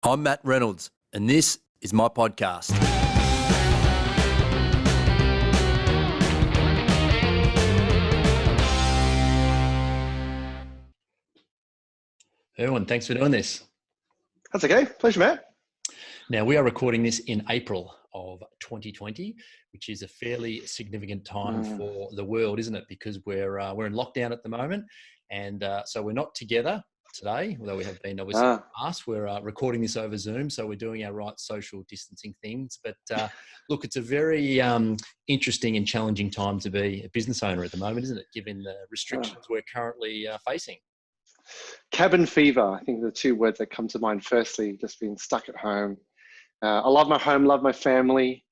I'm Matt Reynolds, and this is my podcast. Irwin, thanks for doing this. That's okay. Pleasure, Matt. Now, we are recording this in April of 2020, which is a fairly significant time for the world, isn't it? Because we're in lockdown at the moment, and so we're not together today, although we have been obviously in the past. We're recording this over Zoom, so we're doing our right social distancing things. But look, it's a very interesting and challenging time to be a business owner at the moment, isn't it? Given the restrictions we're currently facing. Cabin fever, I think, are the two words that come to mind. Firstly, just being stuck at home. I love my home, love my family,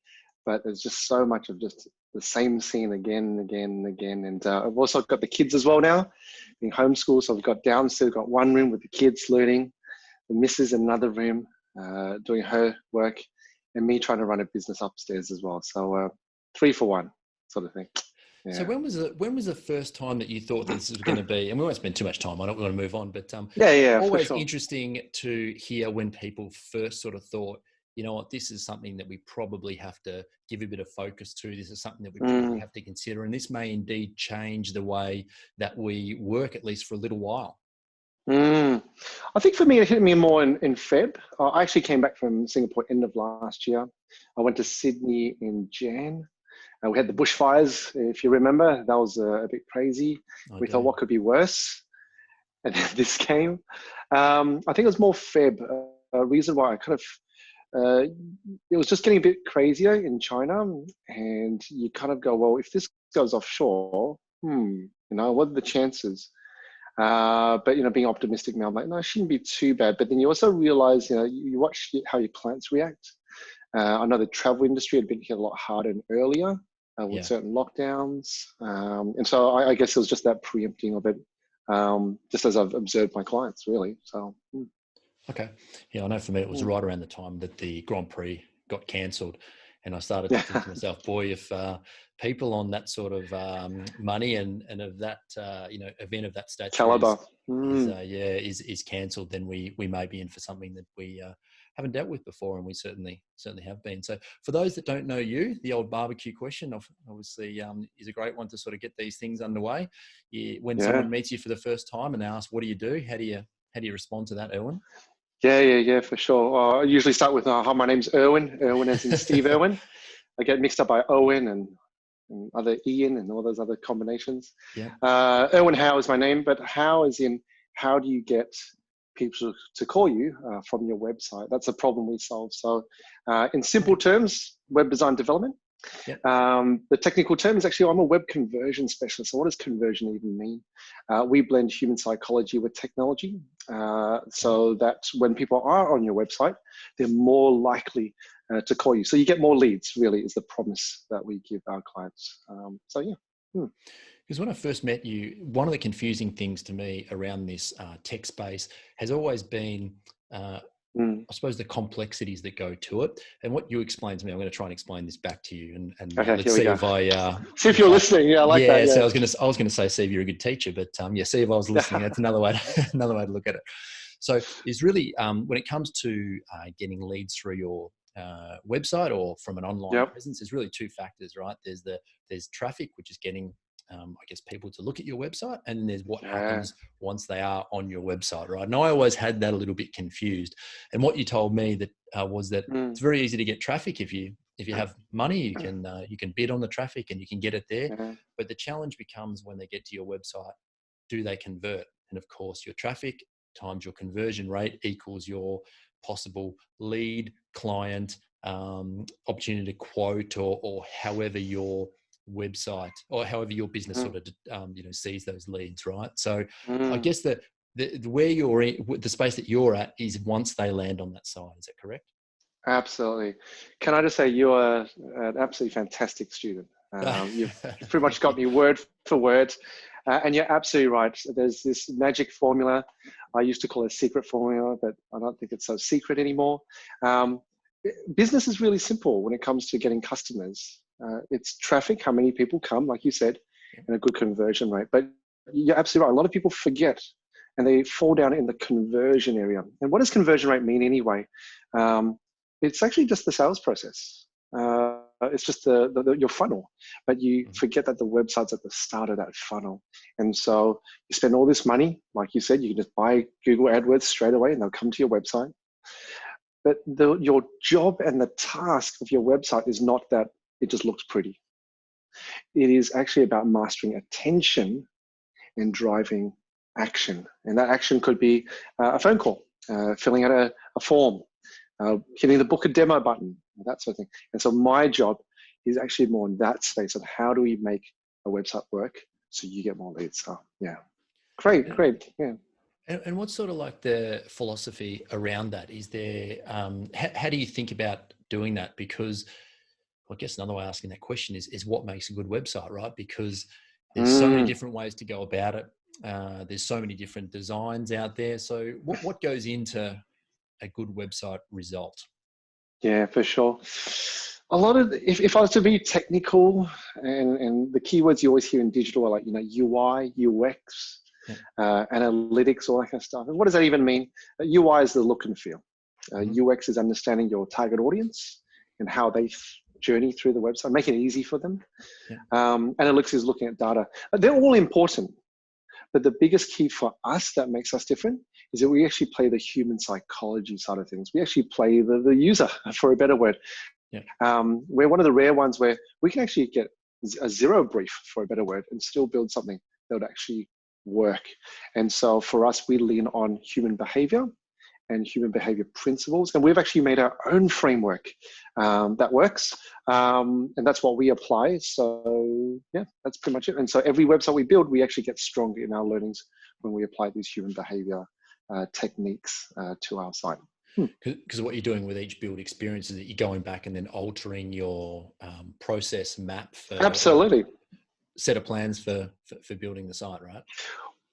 but there's just so much of just the same scene again and again and again. And I've also got the kids as well now, being homeschooled. So I've got downstairs, got one room with the kids learning, the missus in another room doing her work, and me trying to run a business upstairs as well. So 3 for 1 sort of thing. Yeah. So when was the first time that you thought this was going to be, and we won't spend too much time on it, we want to move on, but always interesting to hear when people first sort of thought, you know what, this is something that we probably have to give a bit of focus to. This is something that we probably have to consider. And this may indeed change the way that we work, at least for a little while. I think for me, it hit me more in Feb. I actually came back from Singapore end of last year. I went to Sydney in Jan. We had the bushfires, if you remember. That was a bit crazy. We thought, what could be worse? And this came. I think it was more Feb. Reason why I kind of, it was just getting a bit crazier in China, and you kind of go, well, if this goes offshore, what are the chances? But being optimistic now, I'm like, no, it shouldn't be too bad. But then you also realize, you watch how your clients react. I know the travel industry had been hit a lot harder and earlier with certain lockdowns, and so I guess it was just that preempting of it, just as I've observed my clients, really. So. Okay. Yeah, I know for me, it was right around the time that the Grand Prix got cancelled. And I started to think to myself, boy, if people on that sort of money and of that, event of that stature caliber is cancelled, then we may be in for something that we haven't dealt with before. And we certainly have been. So for those that don't know you, the old barbecue question obviously is a great one to sort of get these things underway. When someone meets you for the first time and they ask, what do you do? How do you respond to that, Irwin? Yeah, for sure. I usually start with, hi, my name's Irwin. Irwin as in Steve Irwin. I get mixed up by Owen and other Ian and all those other combinations. Yeah. Irwin Hau is my name, but How as in, how do you get people to call you from your website? That's a problem we solve. So in simple terms, web design development. Yep. The technical term is actually, I'm a web conversion specialist. So what does conversion even mean? We blend human psychology with technology, so that when people are on your website, they're more likely to call you. So you get more leads, really, is the promise that we give our clients. Because when I first met you, one of the confusing things to me around this tech space has always been I suppose the complexities that go to it, and what you explained to me, I'm going to try and explain this back to you, and let's see if I see if you're listening. Yeah, I like that. Yeah. So I was going to say, see if you're a good teacher, but see if I was listening. That's another way to look at it. So it's really when it comes to getting leads through your website or from an online presence, there's really two factors, right? There's traffic, which is getting people to look at your website, and then there's what happens once they are on your website, right? And I always had that a little bit confused. And what you told me that was that it's very easy to get traffic if you have money, you can bid on the traffic and you can get it there. But the challenge becomes when they get to your website, do they convert? And of course, your traffic times your conversion rate equals your possible lead, client, opportunity to quote, or however your website or however your business sort of sees those leads, right? So I guess that where you're in, the space that you're at is once they land on that side. Is that correct? Absolutely. Can I just say you are an absolutely fantastic student. You've pretty much got me word for word, and you're absolutely right. There's this magic formula. I used to call it a secret formula, but I don't think it's so secret anymore. Business is really simple when it comes to getting customers. It's traffic, how many people come, like you said, and a good conversion rate. But you're absolutely right. A lot of people forget and they fall down in the conversion area. And what does conversion rate mean anyway? It's actually just the sales process. It's just your funnel, but you forget that the website's at the start of that funnel. And so you spend all this money, like you said, you can just buy Google AdWords straight away and they'll come to your website. But your job and the task of your website is not that it just looks pretty. It is actually about mastering attention and driving action. And that action could be a phone call, filling out a form, hitting the book a demo button, that sort of thing. And so my job is actually more in that space of how do we make a website work so you get more leads. So yeah, great. Yeah. And what's sort of like the philosophy around that? Is there, how do you think about doing that? Because I guess another way of asking that question is what makes a good website, right? Because there's so many different ways to go about it. There's so many different designs out there. So what goes into a good website result? Yeah, for sure. A lot of, if I was to be technical, and the keywords you always hear in digital are like, UI, UX, analytics, all that kind of stuff. And what does that even mean? UI is the look and feel. UX is understanding your target audience and how they journey through the website, making it easy for them. Analytics is looking at data. They're all important. But the biggest key for us that makes us different is that we actually play the human psychology side of things. We actually play the user, for a better word. We're one of the rare ones where we can actually get a zero brief, for a better word, and still build something that would actually work. And so for us, we lean on human behavior and human behavior principles. And we've actually made our own framework that works. And that's what we apply. So yeah, that's pretty much it. And so every website we build, we actually get stronger in our learnings when we apply these human behavior techniques to our site. Because what you're doing with each build experience is that you're going back and then altering your process map for absolutely set of plans for building the site, right?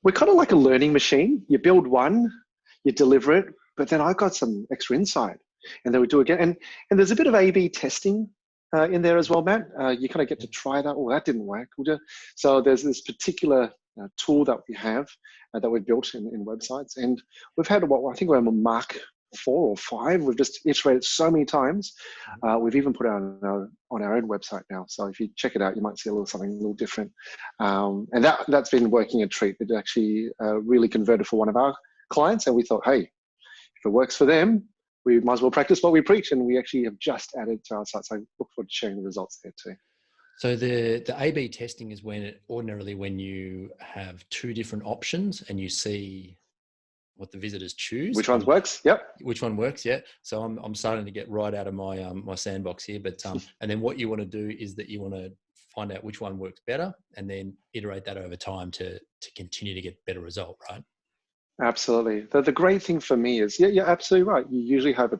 We're kind of like a learning machine. You build one, you deliver it, but then I got some extra insight, and then we do again. And there's a bit of A/B testing in there as well, Matt. You kind of get to try that. Oh, that didn't work. So there's this particular tool that we have that we've built in websites, and we've had I think we're on Mark 4 or 5. We've just iterated so many times. We've even put it on our own website now. So if you check it out, you might see something a little different. And that's been working a treat. It actually really converted for one of our clients, and we thought, hey, if it works for them, we might as well practice what we preach. And we actually have just added to our site. So I look forward to sharing the results there too. So the A/B testing is ordinarily when you have two different options and you see what the visitors choose. Which one works? Yep. Which one works? Yeah. So I'm starting to get right out of my my sandbox here. But and then what you want to do is that you want to find out which one works better, and then iterate that over time to continue to get better result, right? Absolutely. The great thing for me is, you're absolutely right. You usually have a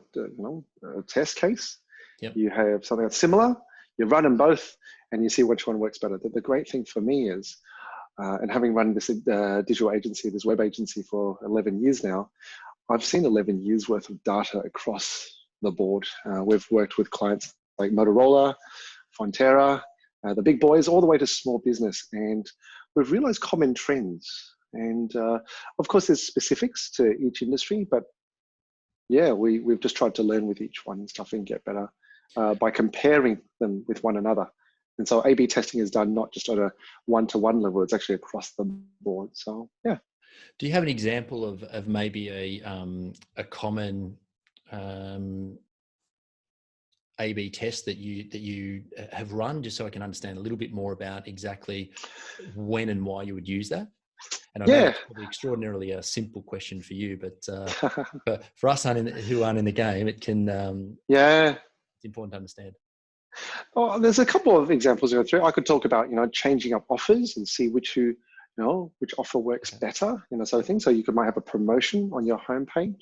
test case. Yep. You have something that's similar. You run them both, and you see which one works better. The great thing for me is, and having run this digital agency, this web agency for 11 years now, I've seen 11 years worth of data across the board. We've worked with clients like Motorola, Fonterra, the big boys, all the way to small business, and we've realized common trends. And of course, there's specifics to each industry, but yeah, we've just tried to learn with each one and stuff and get better by comparing them with one another. And so A/B testing is done not just at a one-to-one level; it's actually across the board. So yeah. Do you have an example of maybe a common A/B test that you have run, just so I can understand a little bit more about exactly when and why you would use that? And I know it's probably extraordinarily a simple question for you, but for us who aren't in the game, it can it's important to understand. Oh, there's a couple of examples to go through. I could talk about changing up offers and see which offer works better, sort of thing. So you might have a promotion on your homepage.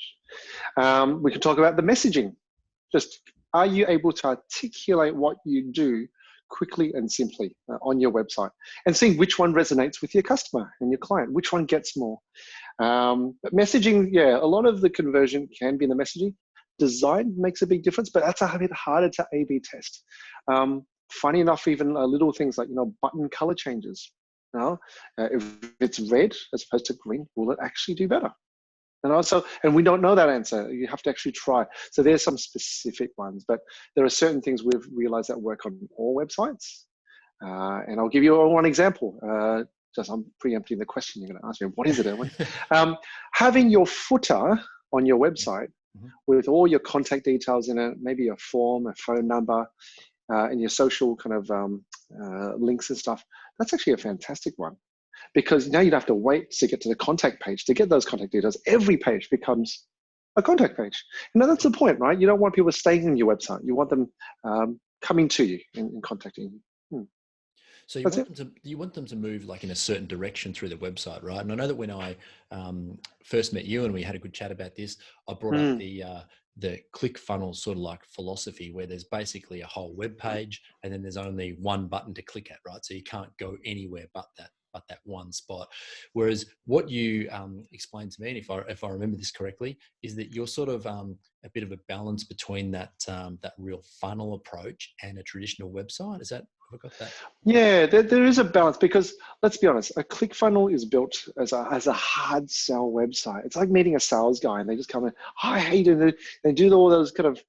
We could talk about the messaging. Just, are you able to articulate what you do quickly and simply on your website, and seeing which one resonates with your customer and your client, which one gets more. But messaging, a lot of the conversion can be in the messaging. Design makes a big difference, but that's a bit harder to A/B test. Funny enough, even little things like button color changes. If it's red as opposed to green, will it actually do better? And also, and we don't know that answer. You have to actually try. So there's some specific ones, but there are certain things we've realized that work on all websites. And I'll give you one example. Just I'm preempting the question you're going to ask me. What is it, Irwin? Having your footer on your website with all your contact details in it, maybe a form, a phone number, and your social kind of links and stuff. That's actually a fantastic one, because now you don't have to wait to get to the contact page to get those contact details. Every page becomes a contact page. And that's the point, right? You don't want people staying on your website. You want them coming to you and contacting you. So you want them to move like in a certain direction through the website, right? And I know that when I first met you and we had a good chat about this, I brought up the ClickFunnels sort of like philosophy, where there's basically a whole web page and then there's only one button to click at, right? So you can't go anywhere but that one spot. Whereas what you explained to me, and if I remember this correctly, is that you're sort of a bit of a balance between that real funnel approach and a traditional website. Is that, have I got that? Yeah, there is a balance, because let's be honest, a ClickFunnel is built as a hard sell website. It's like meeting a sales guy and they just come in, oh, I hate it. They do all those kind of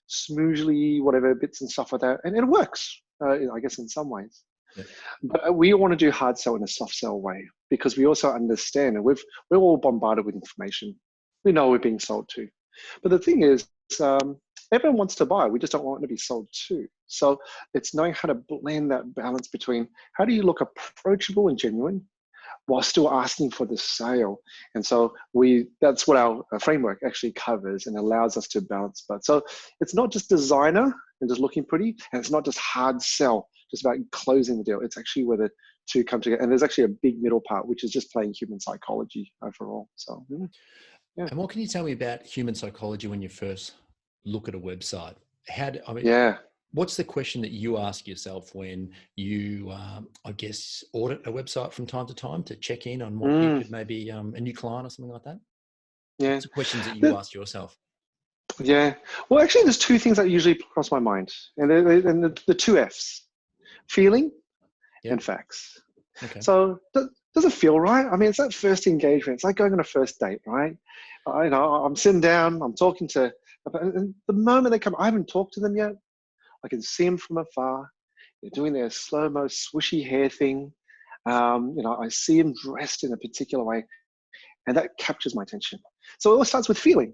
smoothly whatever bits and stuff like that, and it works, I guess, in some ways. Yep. But we want to do hard sell in a soft sell way, because we also understand, and we're all bombarded with information. We know we're being sold to. But the thing is, everyone wants to buy. We just don't want to be sold to. So it's knowing how to blend that balance between how do you look approachable and genuine while still asking for the sale. And so that's what our framework actually covers and allows us to balance. But so it's not just designer and just looking pretty, and it's not just hard sell, just about closing the deal. It's actually where the two come together. And there's actually a big middle part, which is just playing human psychology overall. So, yeah. And what can you tell me about human psychology when you first look at a website? What's the question that you ask yourself when you, I guess, audit a website from time to time to check in on what you could maybe a new client or something like that? Yeah. What's the questions that you ask yourself? Yeah. Well, actually, there's two things that usually cross my mind, and the two F's: feeling and facts. Okay. So does it feel right? I mean, it's that first engagement. It's like going on a first date, right? I'm sitting down, I'm talking to, and the moment they come, I haven't talked to them yet. I can see them from afar. They're doing their slow-mo swishy hair thing. I see them dressed in a particular way, and that captures my attention. So it all starts with feeling.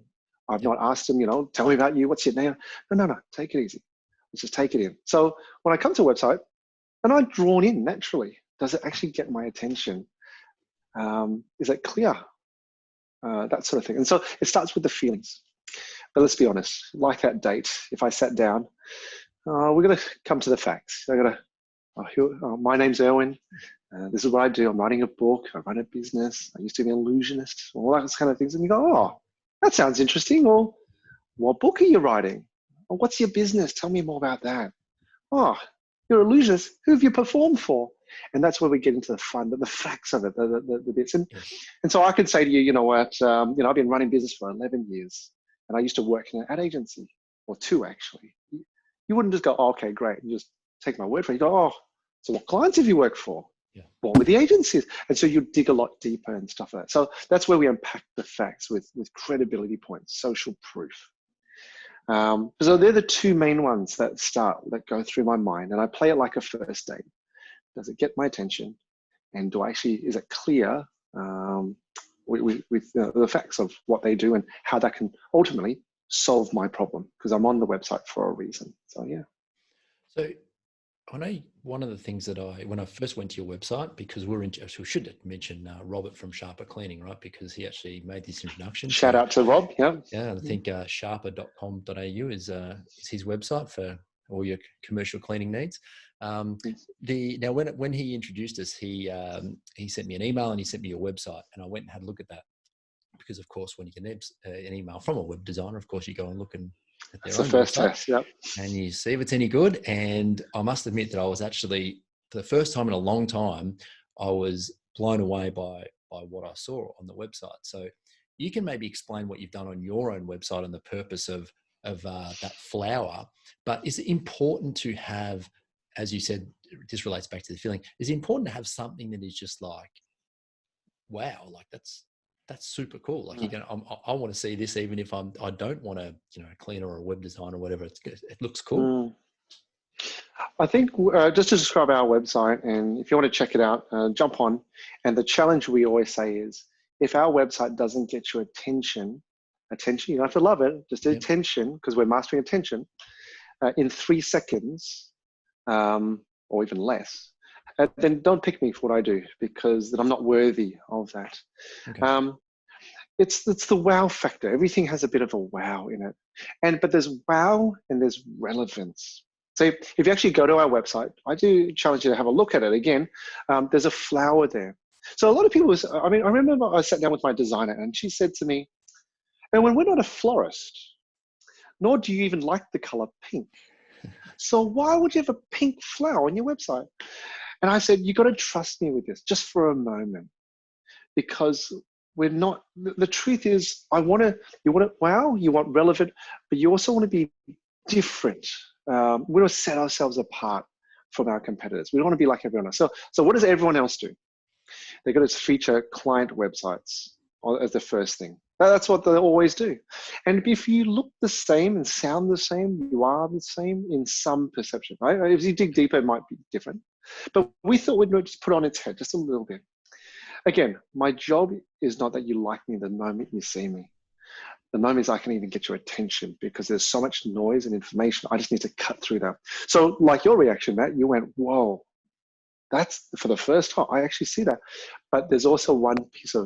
I've not asked them, tell me about you. What's your name? No. Take it easy. Let's just take it in. So when I come to a website, and I'm drawn in naturally, does it actually get my attention? Is it clear? That sort of thing. And so it starts with the feelings. But let's be honest, like that date, if I sat down, we're going to come to the facts. My name's Irwin. This is what I do. I'm writing a book. I run a business. I used to be an illusionist, all those kind of things. And you go, oh, that sounds interesting. Well, what book are you writing? Or what's your business? Tell me more about that. Oh, you're an illusionist. Who have you performed for? And that's where we get into the fun, the facts of it, the bits. And so I could say to you, you know what, I've been running business for 11 years, and I used to work in an ad agency, or two actually. You wouldn't just go, oh, okay, great, and just take my word for it. You go, oh, so what clients have you worked for? Yeah. What were the agencies? And so you dig a lot deeper and stuff like that. So that's where we unpack the facts with credibility points, social proof. So they're the two main ones that go through my mind, and I play it like a first date. Does it get my attention? And is it clear with the facts of what they do and how that can ultimately solve my problem? Because I'm on the website for a reason. So, yeah. So I know one of the things that when I first went to your website, because we should mention Robert from Sharper Cleaning, right? Because he actually made this introduction. Shout out to Rob. Yeah. Yeah. I think sharper.com.au is his website for all your commercial cleaning needs. Now when he introduced us, he sent me an email and he sent me your website, and I went and had a look at that, because of course when you get an email from a web designer, of course you go and look at their own first website, test, yep. And you see if it's any good. And I must admit that I was actually, for the first time in a long time, I was blown away by what I saw on the website. So you can maybe explain what you've done on your own website and the purpose of that flower. But is it important to have, as you said, this relates back to the feeling. Is it important to have something that is just like, wow, like that's super cool. Like I want to see this, even if I don't want a cleaner or a web design or whatever. It looks cool. I think just to describe our website, and if you want to check it out, jump on. And the challenge we always say is, if our website doesn't get your attention, you don't have to love it, just attention, because we're mastering attention, in 3 seconds, or even less, then don't pick me for what I do, because then I'm not worthy of that. Okay. It's the wow factor. Everything has a bit of a wow in it, but there's wow and there's relevance. So if you actually go to our website, I do challenge you to have a look at it again. There's a flower there. So a lot of people, I remember I sat down with my designer and she said to me, and when we're not a florist, nor do you even like the color pink. So why would you have a pink flower on your website? And I said, you got to trust me with this just for a moment, because we're not, the truth is, you want it wow, you want relevant, but you also want to be different. We want to set ourselves apart from our competitors. We don't want to be like everyone else. So what does everyone else do? They got to feature client websites as the first thing. That's what they always do. And if you look the same and sound the same, you are the same in some perception, right? If you dig deeper, it might be different. But we thought we'd just put on its head just a little bit. Again, my job is not that you like me the moment you see me. The moment is I can even get your attention, because there's so much noise and information. I just need to cut through that. So like your reaction, Matt, you went, whoa, that's for the first time. I actually see that. But there's also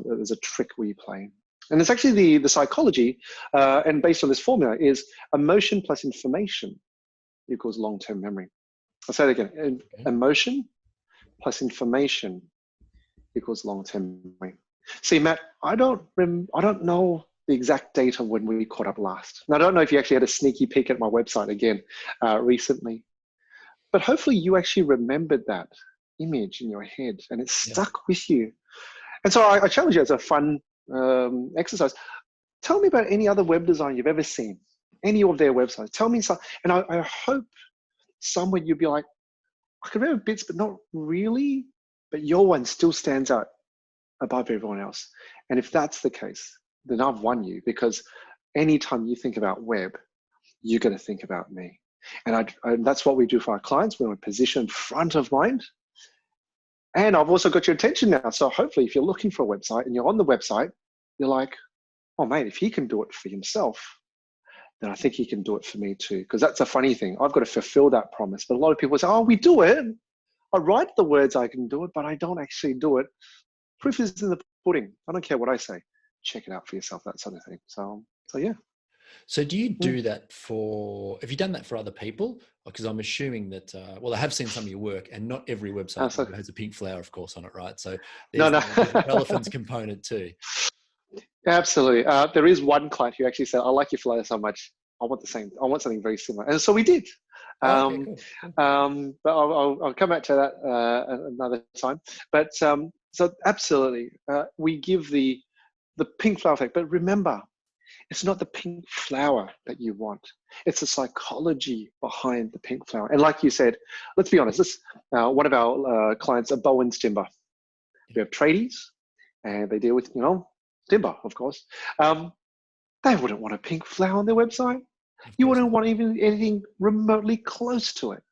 there's a trick we play. And it's actually the psychology, and based on this formula, is emotion plus information equals long-term memory. I'll say it again. Emotion plus information equals long-term memory. See, Matt, I don't know the exact date of when we caught up last. And I don't know if you actually had a sneaky peek at my website again recently, but hopefully you actually remembered that image in your head and it stuck with you. And so I challenge you as a fun exercise. Tell me about any other web design you've ever seen, any of their websites. Tell me some, and I hope somewhere you'd be like, I can remember bits, but not really. But your one still stands out above everyone else. And if that's the case, then I've won you, because anytime you think about web, you're going to think about me. And that's what we do for our clients. We're in a position front of mind. And I've also got your attention now. So hopefully if you're looking for a website and you're on the website, you're like, oh, mate, if he can do it for himself, then I think he can do it for me too. Because that's a funny thing. I've got to fulfill that promise. But a lot of people say, oh, we do it. I write the words I can do it, but I don't actually do it. Proof is in the pudding. I don't care what I say. Check it out for yourself, that sort of thing. So yeah. So do you do that have you done that for other people? Because I'm assuming that, I have seen some of your work, and not every website has a pink flower, of course, on it, right? So there's the relevance component too. Absolutely. There is one client who actually said, I like your flower so much, I want the same. I want something very similar. And so we did. Okay, cool. But I'll come back to that another time. But so absolutely, we give the pink flower effect. But remember, it's not the pink flower that you want. It's the psychology behind the pink flower. And like you said, let's be honest, this one of our clients are Bowen's Timber. We have tradies, and they deal with, timber, of course. They wouldn't want a pink flower on their website. You wouldn't want even anything remotely close to it.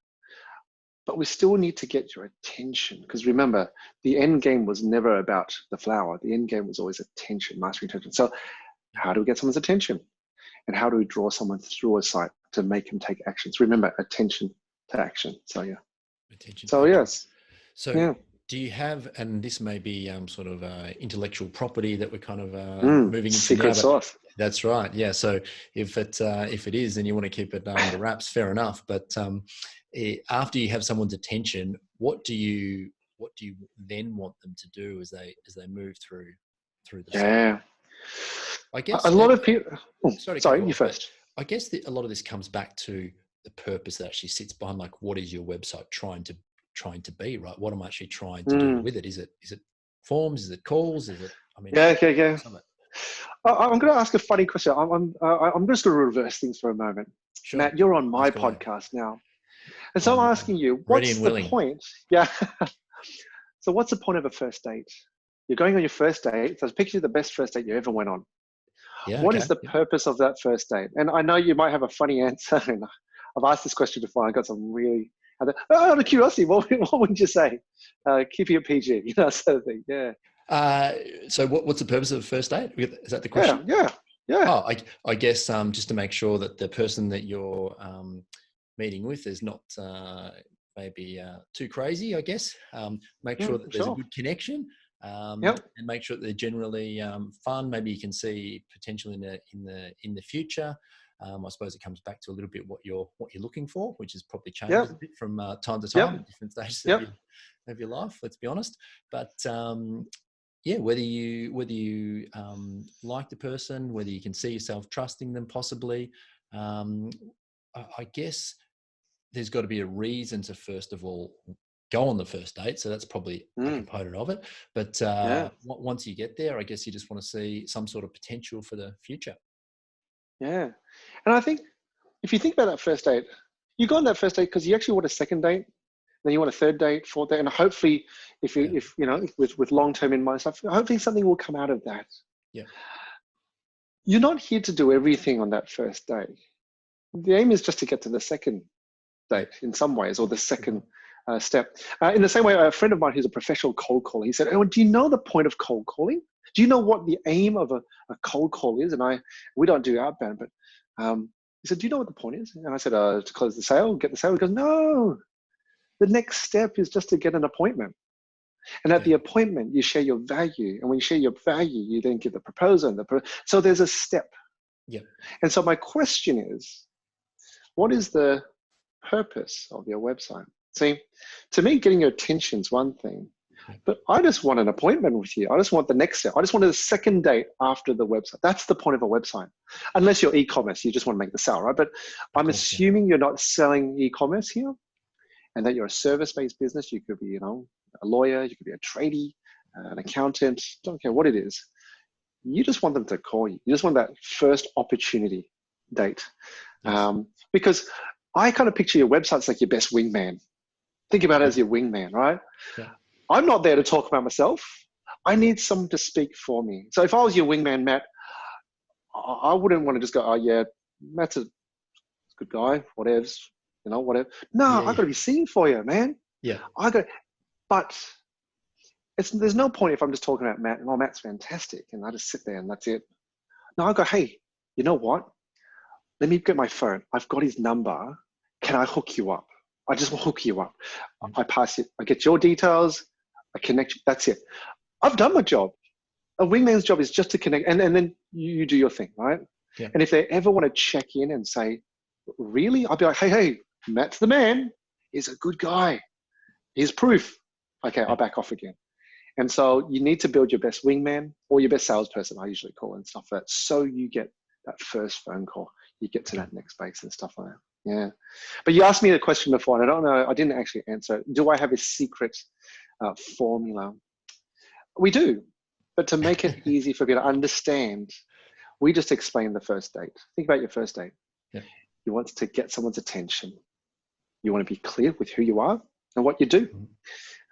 But we still need to get your attention, because remember, the end game was never about the flower. The end game was always attention, mastering attention. So how do we get someone's attention? And how do we draw someone through a site to make them take actions? Remember, attention to action. So yeah. Attention. So yes. So yeah. Do you have, and this may be sort of intellectual property that we're kind of moving into secret now, sauce. That's right. Yeah. So if it is, then you want to keep it under wraps, fair enough. But after you have someone's attention, what do you then want them to do as they move through the site? I guess a lot of people. Sorry, you first. I guess a lot of this comes back to the purpose that actually sits behind, like, what is your website trying to be, right? What am I actually trying to do with it? Is it forms? Is it calls? Is it? Yeah. I'm going to ask a funny question. I'm just going to reverse things for a moment. Sure. Matt, you're on my podcast now. And so I'm asking you, ready what's and the willing. point? Yeah. So what's the point of a first date? You're going on your first date. So picture the best first date you ever went on. Yeah. What Okay. is the purpose of that first date? And I know you might have a funny answer. And I've asked this question before. I got some really, out of curiosity, what would you say? Keeping it PG, you know, sort of thing. Yeah. So what's the purpose of a first date? Is that the Yeah. question? Yeah. Yeah. Oh, I guess just to make sure that the person that you're meeting with is not maybe too crazy, I guess. Make sure that there's a Sure. good connection, Yep. and make sure that they're generally fun. Maybe you can see potential in the future. I suppose it comes back to a little bit what you're looking for, which has probably changed Yep. a bit from time to time Yep. at different stages Yep. of your life. Let's be honest, but yeah, whether you like the person, whether you can see yourself trusting them, possibly. I guess there's got to be a reason to first of all go on the first date, so that's probably a component of it. But Yeah. once you get there, I guess you just want to see some sort of potential for the future. Yeah. And I think if you think about that first date, you go on that first date because you actually want a second date, then you want a third date, fourth date, and hopefully, if you know, with long term in mind stuff, hopefully something will come out of that. Yeah. You're not here to do everything on that first date. The aim is just to get to the second date in some ways, or the second step. In the same way, a friend of mine who's a professional cold caller, he said, "Oh, do you know the point of cold calling? Do you know what the aim of a cold call is?" And we don't do outbound, but he said, "Do you know what the point is?" And I said, "To close the sale, get the sale." He goes, "No, the next step is just to get an appointment. And at the appointment, you share your value. And when you share your value, you then give the proposal. So there's a step." Yeah. And so my question is, what is the purpose of your website? See, to me, getting your attention is one thing, but I just want an appointment with you. I just want the next step. I just want a second date after the website. That's the point of a website. Unless you're e-commerce, you just want to make the sale, right? But I'm assuming you're not selling e-commerce here, and that you're a service-based business. You could be, you know, a lawyer, you could be a tradie, an accountant, don't care what it is. You just want them to call you. You just want that first opportunity date. Yes. Because I kind of picture your website's like your best wingman. Think about it as your wingman, right? Yeah. I'm not there to talk about myself. I need someone to speak for me. So if I was your wingman, Matt, I wouldn't want to just go, "Oh yeah, Matt's a good guy, whatevs, you know, whatever." No, I got to be seen for you, man. Yeah. But there's no point if I'm just talking about Matt and, "Oh, Matt's fantastic," and I just sit there and that's it. No, I go, "Hey, you know what? Let me get my phone. I've got his number. Can I hook you up? I just will hook you up. I pass it. I get your details. I connect you. That's it. I've done my job. A wingman's job is just to connect, and then you do your thing, right?" Yeah. And if they ever want to check in and say, "Really?" I'll be like, hey, Matt's the man. He's a good guy. Here's proof. Okay, I'll back off again. And so you need to build your best wingman or your best salesperson, I usually call it, and stuff like that. So you get that first phone call. You get to that next base and stuff like that. Yeah. But you asked me the question before, and I don't know, I didn't actually answer. Do I have a secret formula? We do. But to make it easy for people to understand, we just explain the first date. Think about your first date. Yeah. You want to get someone's attention. You want to be clear with who you are and what you do.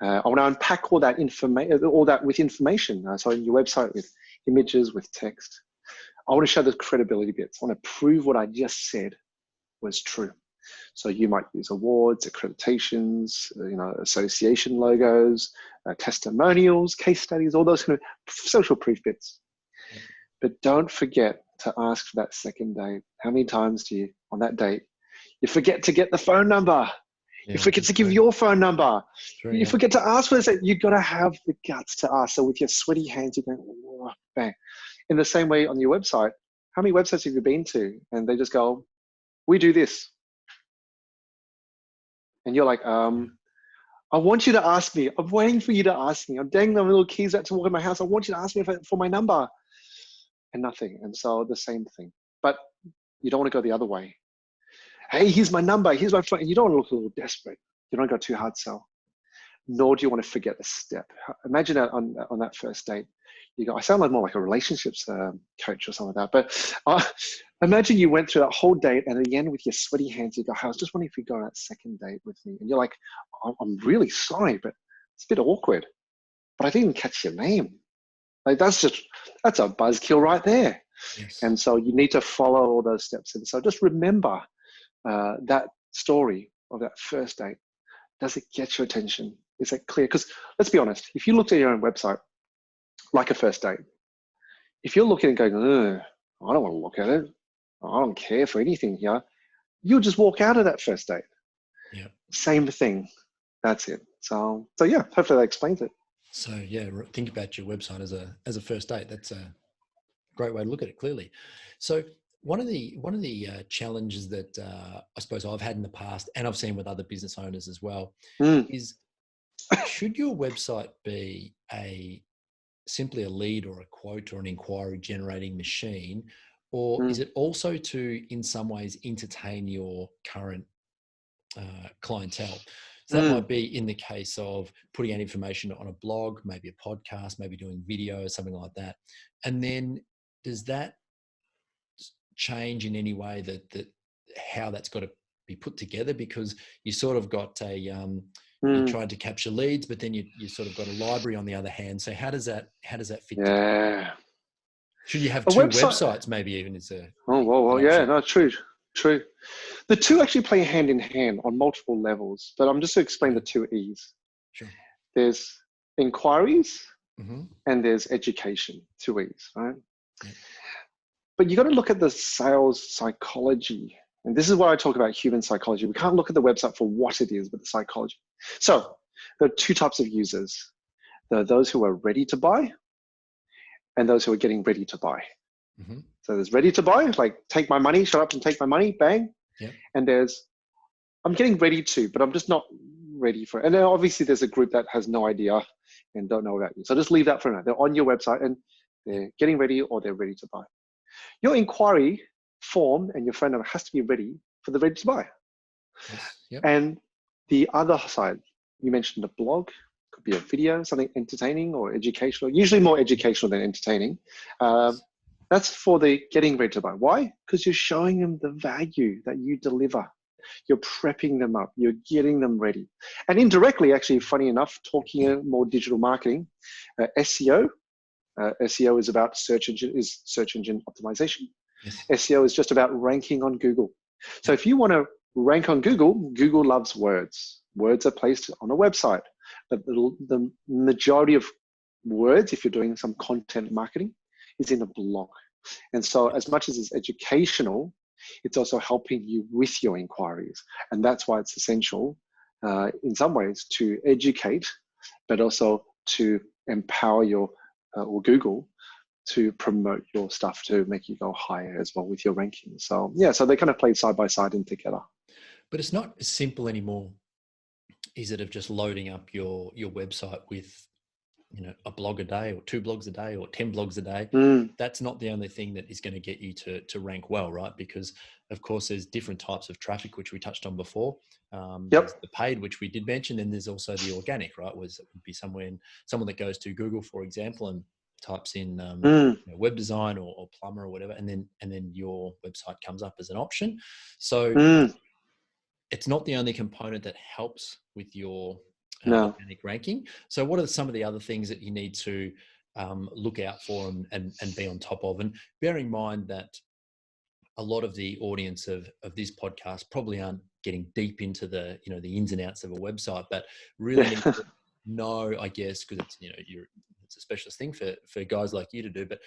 I want to unpack all that information, with information. So on your website with images, with text. I want to show the credibility bits. I want to prove what I just said was true. So you might use awards, accreditations, association logos, testimonials, case studies, all those kind of social proof bits. Yeah. But don't forget to ask for that second date. How many times do you, on that date, you forget to get the phone number? Yeah, you forget to give your phone number. You forget to ask for this. You've got to have the guts to ask. So with your sweaty hands, you're going, oh, bang. In the same way on your website, how many websites have you been to? And they just go, "We do this." And you're like, I want you to ask me. I'm waiting for you to ask me. I'm dangling my little keys out to walk in my house. I want you to ask me for my number. And nothing. And so the same thing. But you don't want to go the other way. "Hey, here's my number. Here's my phone." You don't want to look a little desperate. You don't go too hard sell. Nor do you want to forget the step. Imagine that on that first date. I sound like more like a relationships coach or something like that. But imagine you went through that whole date, and at the end with your sweaty hands, you go, I was just wondering if you'd go on that second date with me. And you're like, I'm really sorry, but it's a bit awkward. But I didn't catch your name. Like that's a buzzkill right there. Yes. And so you need to follow all those steps. And so just remember that story of that first date. Does it get your attention? Is it clear? Because let's be honest, if you looked at your own website, like a first date, if you're looking and going, I don't want to look at it, I don't care for anything here, you'll just walk out of that first date. Yeah. Same thing. That's it. So yeah, hopefully that explains it. So yeah, think about your website as a first date. That's a great way to look at it, clearly. So one of the challenges that I suppose I've had in the past, and I've seen with other business owners as well, is should your website be simply a lead or a quote or an inquiry generating machine, or is it also to, in some ways, entertain your current clientele? So that might be in the case of putting out information on a blog, maybe a podcast, maybe doing video, something like that. And then does that change in any way that how that's got to be put together? Because you sort of got you're trying to capture leads, but then you sort of got a library on the other hand. So how does that fit together? Should you have two websites maybe even is a True. The two actually play hand in hand on multiple levels, but I'm just to explain the two E's. Sure. There's inquiries and there's education, two E's, right? Yeah. But you got to look at the sales psychology. And this is why I talk about human psychology. We can't look at the website for what it is, but the psychology. So there are two types of users. There are those who are ready to buy and those who are getting ready to buy. So there's ready to buy, like take my money, shut up and take my money, bang. Yep. And there's, I'm getting ready to, but I'm just not ready for it. And then obviously there's a group that has no idea and don't know about you. So just leave that for now. They're on your website and they're getting ready or they're ready to buy. Your inquiry form and your phone number has to be ready for the ready to buy. Yes. Yep. And the other side, you mentioned a blog, could be a video, something entertaining or educational, usually more educational than entertaining. That's for the getting ready to buy. Why? Because you're showing them the value that you deliver. You're prepping them up. You're getting them ready. And indirectly, actually, funny enough, talking more digital marketing, SEO. SEO is about search engine optimization. Yes. SEO is just about ranking on Google. So if you want to rank on Google, Google loves words. Words are placed on a website. But the majority of words, if you're doing some content marketing, is in a blog. And so as much as it's educational, it's also helping you with your inquiries. And that's why it's essential in some ways to educate, but also to empower your or Google to promote your stuff to make you go higher as well with your rankings. So yeah, so they kind of play side by side and together. But it's not as simple anymore, is it, of just loading up your website with a blog a day or 2 blogs a day or 10 blogs a day. That's not the only thing that is going to get you to rank well, right? Because of course there's different types of traffic, which we touched on before. There's the paid, which we did mention, and there's also the organic, right? It would be someone that goes to Google, for example, and types in web design or plumber or whatever, and then your website comes up as an option. So it's not the only component that helps with your organic ranking. So what are some of the other things that you need to look out for and be on top of? And bear in mind that a lot of the audience of this podcast probably aren't getting deep into the the ins and outs of a website, but really need to know, I guess, because it's it's a specialist thing for guys like you to do, but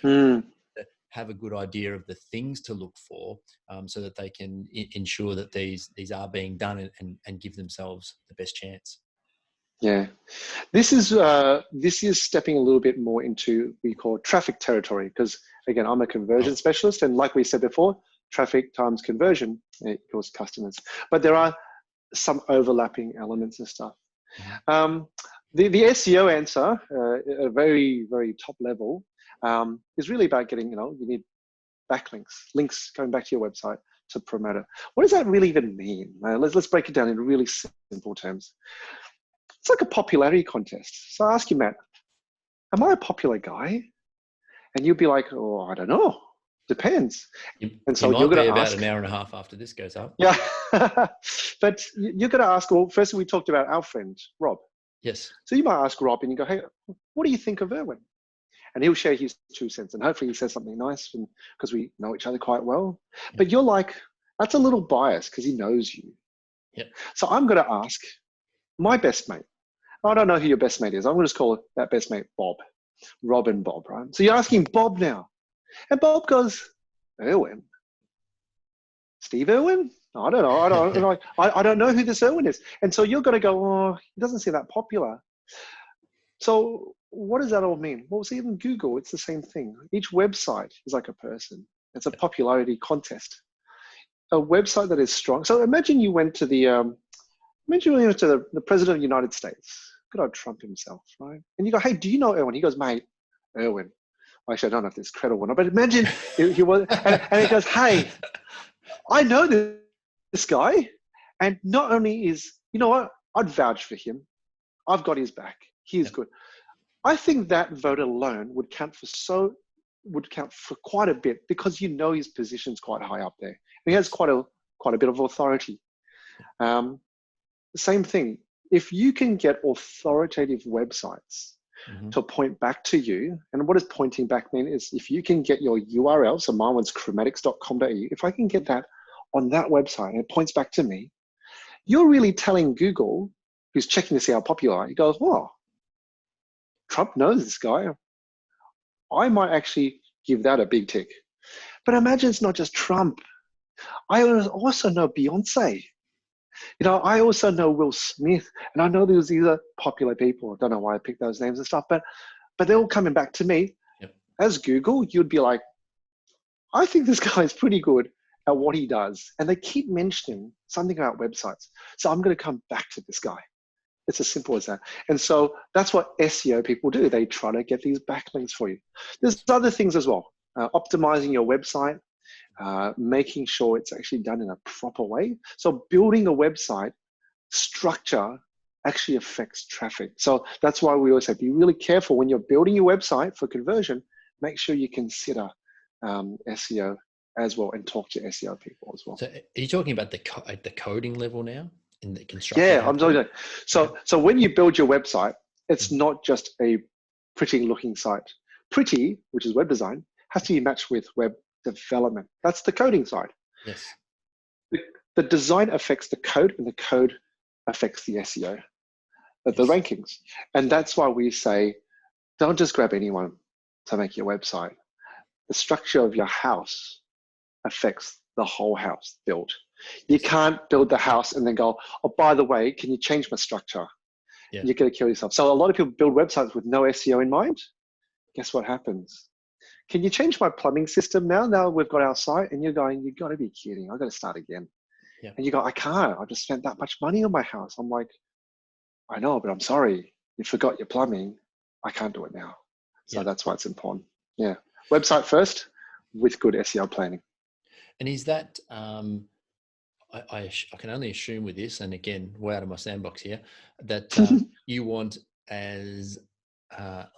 have a good idea of the things to look for, so that they can ensure that these are being done and give themselves the best chance. Yeah, this is stepping a little bit more into what we call traffic territory, because again, I'm a conversion specialist, and like we said before, traffic times conversion equals customers. But there are some overlapping elements and stuff. The SEO answer, at a very, very top level, is really about getting, you need backlinks, links going back to your website to promote it. What does that really even mean? Let's break it down in really simple terms. It's like a popularity contest. So I ask you, Matt, am I a popular guy? And you'll be like, oh, I don't know. Depends. And so You you're might going be to about ask. an hour and a half after this goes up. Yeah. But you're going to ask, well, first we talked about our friend, Rob. Yes. So you might ask Rob and you go, hey, what do you think of Irwin? And he'll share his 2 cents. And hopefully he says something nice because we know each other quite well. Yeah. But you're like, that's a little biased because he knows you. Yep. So I'm going to ask my best mate. I don't know who your best mate is. I'm going to just call that best mate Bob. Rob and Bob, right? So you're asking Bob now. And Bob goes, Irwin? Steve Irwin? I don't know. I don't know who this Irwin is. And so you're going to go, oh, he doesn't seem that popular. So what does that all mean? Well, see, even Google, it's the same thing. Each website is like a person. It's a popularity contest. A website that is strong. So imagine you went to the President of the United States. Good old Trump himself, right? And you go, hey, do you know Irwin? He goes, mate, Irwin. Actually, I don't know if this is credible or not, but imagine he was, and he goes, hey, I know this guy. And not only is, you know what? I'd vouch for him. I've got his back. He is good. I think that vote alone would count for quite a bit because you know his position's quite high up there. And he has quite a bit of authority. Same thing. If you can get authoritative websites to point back to you, and what does pointing back mean is if you can get your URL, so my one's chromatix.com.au, if I can get that on that website and it points back to me, you're really telling Google, who's checking to see how popular, he goes, oh, Trump knows this guy. I might actually give that a big tick. But imagine it's not just Trump. I also know Beyonce. You know, I also know Will Smith, and I know these are popular people. I don't know why I picked those names and stuff, but they're all coming back to me. Yep. As Google, you'd be like, I think this guy's pretty good at what he does. And they keep mentioning something about websites. So I'm going to come back to this guy. It's as simple as that. And so that's what SEO people do. They try to get these backlinks for you. There's other things as well. Optimizing your website, making sure it's actually done in a proper way. So building a website structure actually affects traffic. So that's why we always say, be really careful when you're building your website for conversion, make sure you consider SEO as well and talk to SEO people as well. So are you talking about at the coding level now? In the construction? Yeah, I'm talking. So when you build your website, it's not just a pretty looking site. Pretty, which is web design, has to be matched with web development. That's the coding side. Yes. The design affects the code and the code affects the SEO, the rankings. And that's why we say, don't just grab anyone to make your website. The structure of your house affects the whole house built. You can't build the house and then go, oh, by the way, can you change my structure? Yeah. You're going to kill yourself. So a lot of people build websites with no SEO in mind. Guess what happens? Can you change my plumbing system now? Now we've got our site, and you're going, you've got to be kidding. I've got to start again. Yeah. And you go, I can't. I just spent that much money on my house. I'm like, I know, but I'm sorry. You forgot your plumbing. I can't do it now. So that's why it's important. Yeah. Website first with good SEO planning. And is that, I can only assume with this, and again, way out of my sandbox here, that you want as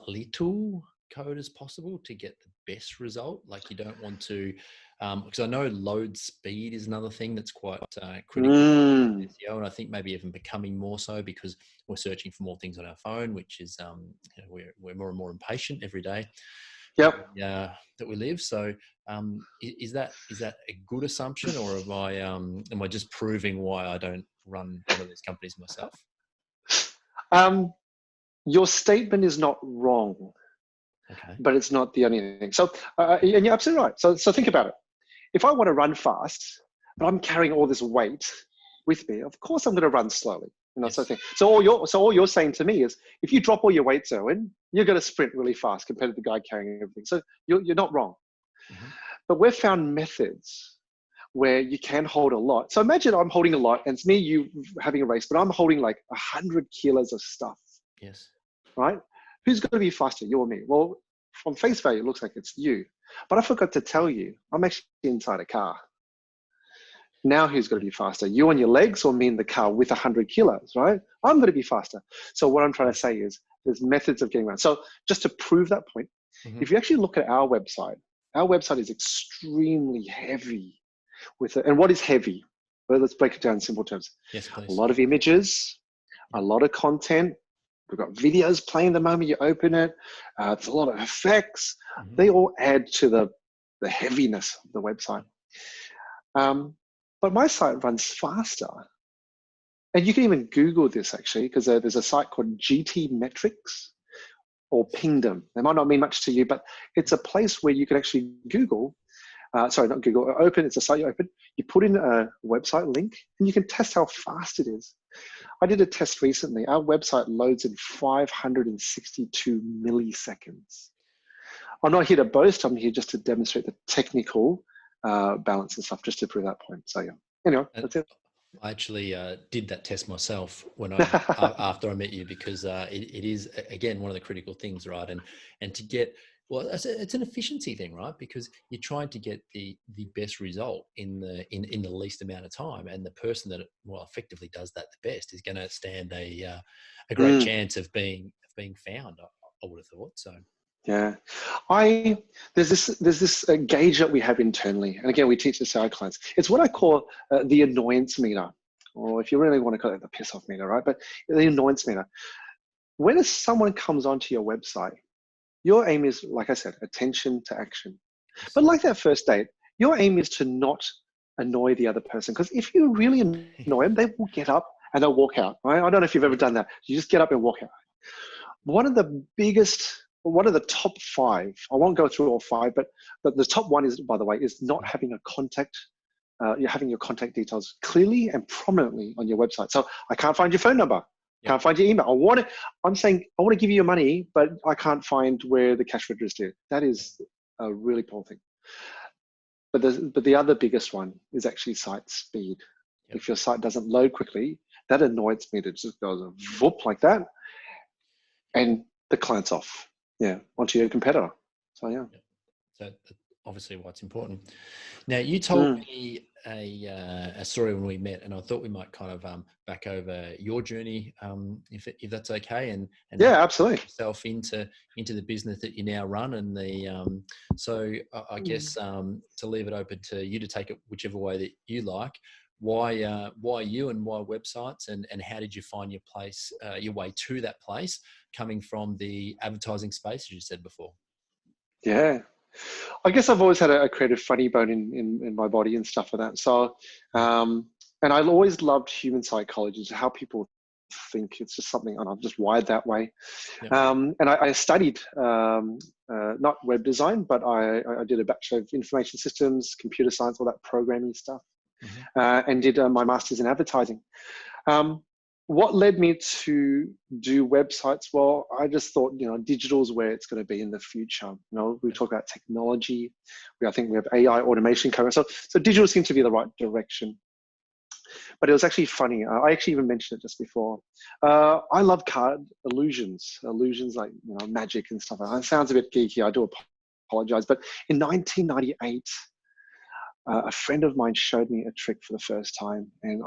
little code as possible to get the best result. Like you don't want to, because I know load speed is another thing that's quite critical in SEO, and I think maybe even becoming more so because we're searching for more things on our phone, which is we're more and more impatient every day. Yep. That we live. So is that a good assumption, or am I just proving why I don't run one of these companies myself? Your statement is not wrong, but it's not the only thing. So and you're absolutely right. So think about it. If I want to run fast, but I'm carrying all this weight with me, of course I'm going to run slowly. You know, so all you're saying to me is, if you drop all your weights, Irwin, you're going to sprint really fast compared to the guy carrying everything. So you're not wrong. Mm-hmm. But we've found methods where you can hold a lot. So imagine I'm holding a lot, and it's me, you having a race, but I'm holding like 100 kilos of stuff. Yes. Right? Who's going to be faster, you or me? Well, from face value, it looks like it's you. But I forgot to tell you, I'm actually inside a car. Now who's going to be faster? You on your legs, or me in the car with 100 kilos, right? I'm going to be faster. So what I'm trying to say is there's methods of getting around. So just to prove that point, If you actually look at our website is extremely heavy with it. And what is heavy? Well, let's break it down in simple terms. Yes, please. A lot of images, a lot of content. We've got videos playing the moment you open it. There's a lot of effects. They all add to the heaviness of the website. But my site runs faster. And you can even Google this actually, because there's a site called GT Metrics or Pingdom. They might not mean much to you, but it's a place where you can actually Google, not Google, open, it's a site you open, you put in a website link and you can test how fast it is. I did a test recently. Our website loads in 562 milliseconds. I'm not here to boast, I'm here just to demonstrate the technical balance and stuff, just to prove that point. So yeah, anyway, that's it. I actually did that test myself when after I met you, because it is, again, one of the critical things, right? And to get, well, it's an efficiency thing, right? Because you're trying to get the best result in the least amount of time, and the person that effectively does that the best is going to stand a great chance of being found. I would have thought so. Yeah, there's this gauge that we have internally, and again, we teach this to our clients. It's what I call the annoyance meter, or if you really want to call it the piss off meter, right? But the annoyance meter. When someone comes onto your website, your aim is, like I said, attention to action. But like that first date, your aim is to not annoy the other person, because if you really annoy them, they will get up and they'll walk out. Right? I don't know if you've ever done that. You just get up and walk out. One of the top 5, I won't go through all 5, but the top one is, by the way, is not having a contact, you're having your contact details clearly and prominently on your website. So I can't find your phone number, can't find your email. I'm saying I want to give you your money, but I can't find where the cash register is. That is a really poor thing. But the other biggest one is actually site speed. Yep. If your site doesn't load quickly, that annoys me. That just goes a whoop like that, and the client's off. Yeah, onto your competitor. So yeah. So obviously what's important. Now you told me a story when we met, and I thought we might kind of back over your journey, if that's okay, and yeah, absolutely. Yourself into the business that you now run, and so I guess to leave it open to you to take it whichever way that you like. Why you, and why websites, and how did you find your way to that place, coming from the advertising space, as you said before? Yeah, I guess I've always had a creative funny bone in my body and stuff like that. So, and I've always loved human psychology, how people think. It's just something, and I'm just wired that way. Yep. And I studied not web design, but I did a Bachelor of Information Systems, Computer Science, all that programming stuff. And did my master's in advertising. What led me to do websites? Well, I just thought, digital is where it's going to be in the future. We talk about technology. I think we have AI automation coming. So digital seems to be the right direction. But it was actually funny. I actually even mentioned it just before. I love card illusions like magic and stuff like that. It sounds a bit geeky. I do apologize. But in 1998, a friend of mine showed me a trick for the first time, and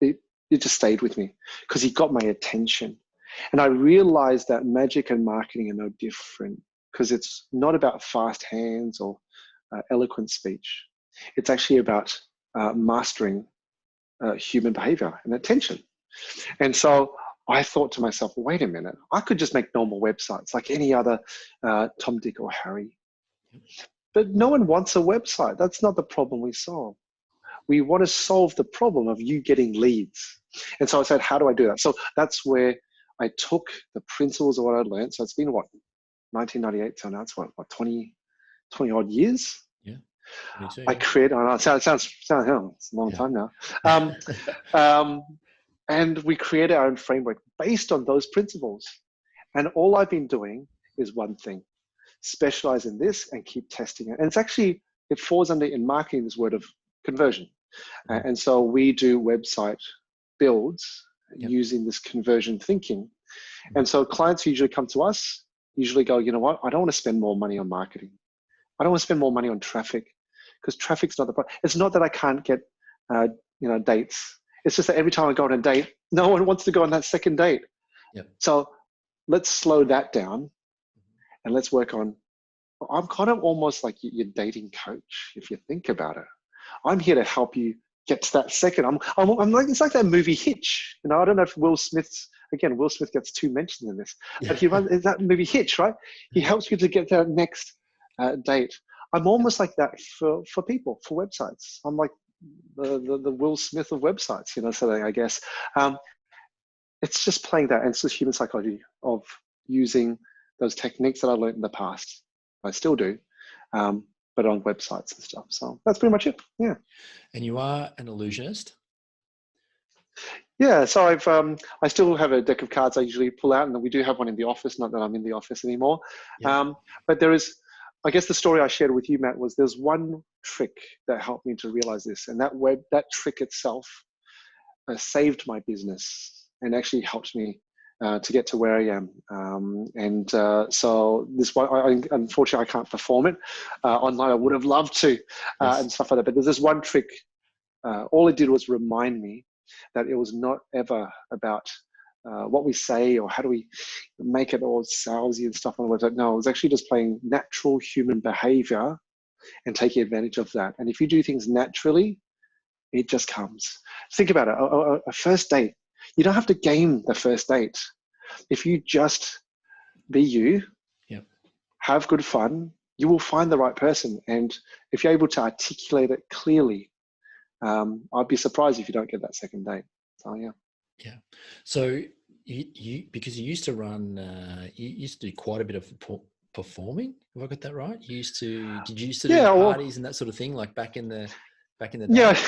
it just stayed with me because he got my attention. And I realized that magic and marketing are no different, because it's not about fast hands or eloquent speech. It's actually about mastering human behavior and attention. And so I thought to myself, wait a minute, I could just make normal websites like any other Tom, Dick, or Harry. But no one wants a website. That's not the problem we solve. We want to solve the problem of you getting leads. And so I said, how do I do that? So that's where I took the principles of what I learned. So it's been 1998 till now, it's 20 odd years. Yeah. Me too, I created, it's a long time now. And we created our own framework based on those principles. And all I've been doing is one thing: specialize in this and keep testing it. And it falls under, in marketing, this word of conversion. And so we do website builds using this conversion thinking. And so clients usually come to us, usually go, you know what, I don't want to spend more money on marketing. I don't want to spend more money on traffic, because traffic's not the problem. It's not that I can't get dates. It's just that every time I go on a date, no one wants to go on that second date. Yep. So let's slow that down and let's work on. I'm kind of almost like your dating coach, if you think about it. I'm here to help you get to that second. I'm like, it's like that movie Hitch. You know, I don't know if Will Smith gets 2 mentions in this, but he runs that movie Hitch, right? He helps you to get that next date. I'm almost like that for people, for websites. I'm like the Will Smith of websites, you know, so I guess. It's just playing that, and it's just human psychology of using those techniques that I learned in the past. I still do, but on websites and stuff. So that's pretty much it. Yeah. And you are an illusionist? Yeah. So I still have a deck of cards I usually pull out, and we do have one in the office. Not that I'm in the office anymore. Yeah. But there is, I guess the story I shared with you, Matt, was there's one trick that helped me to realize this, and that trick itself saved my business and actually helped me to get to where I am. So this one, unfortunately, I can't perform it online. I would have loved to and stuff like that. But there's this one trick. All it did was remind me that it was not ever about what we say or how do we make it all salesy and stuff on the website. No, it was actually just playing natural human behavior and taking advantage of that. And if you do things naturally, it just comes. Think about it. A first date. You don't have to game the first date. If you just be you, have good fun, you will find the right person. And if you're able to articulate it clearly, I'd be surprised if you don't get that second date. So yeah. Yeah. So you because you used to run, you used to do quite a bit of performing. Have I got that right? Did you used to do parties and that sort of thing, like back in the day? Yeah.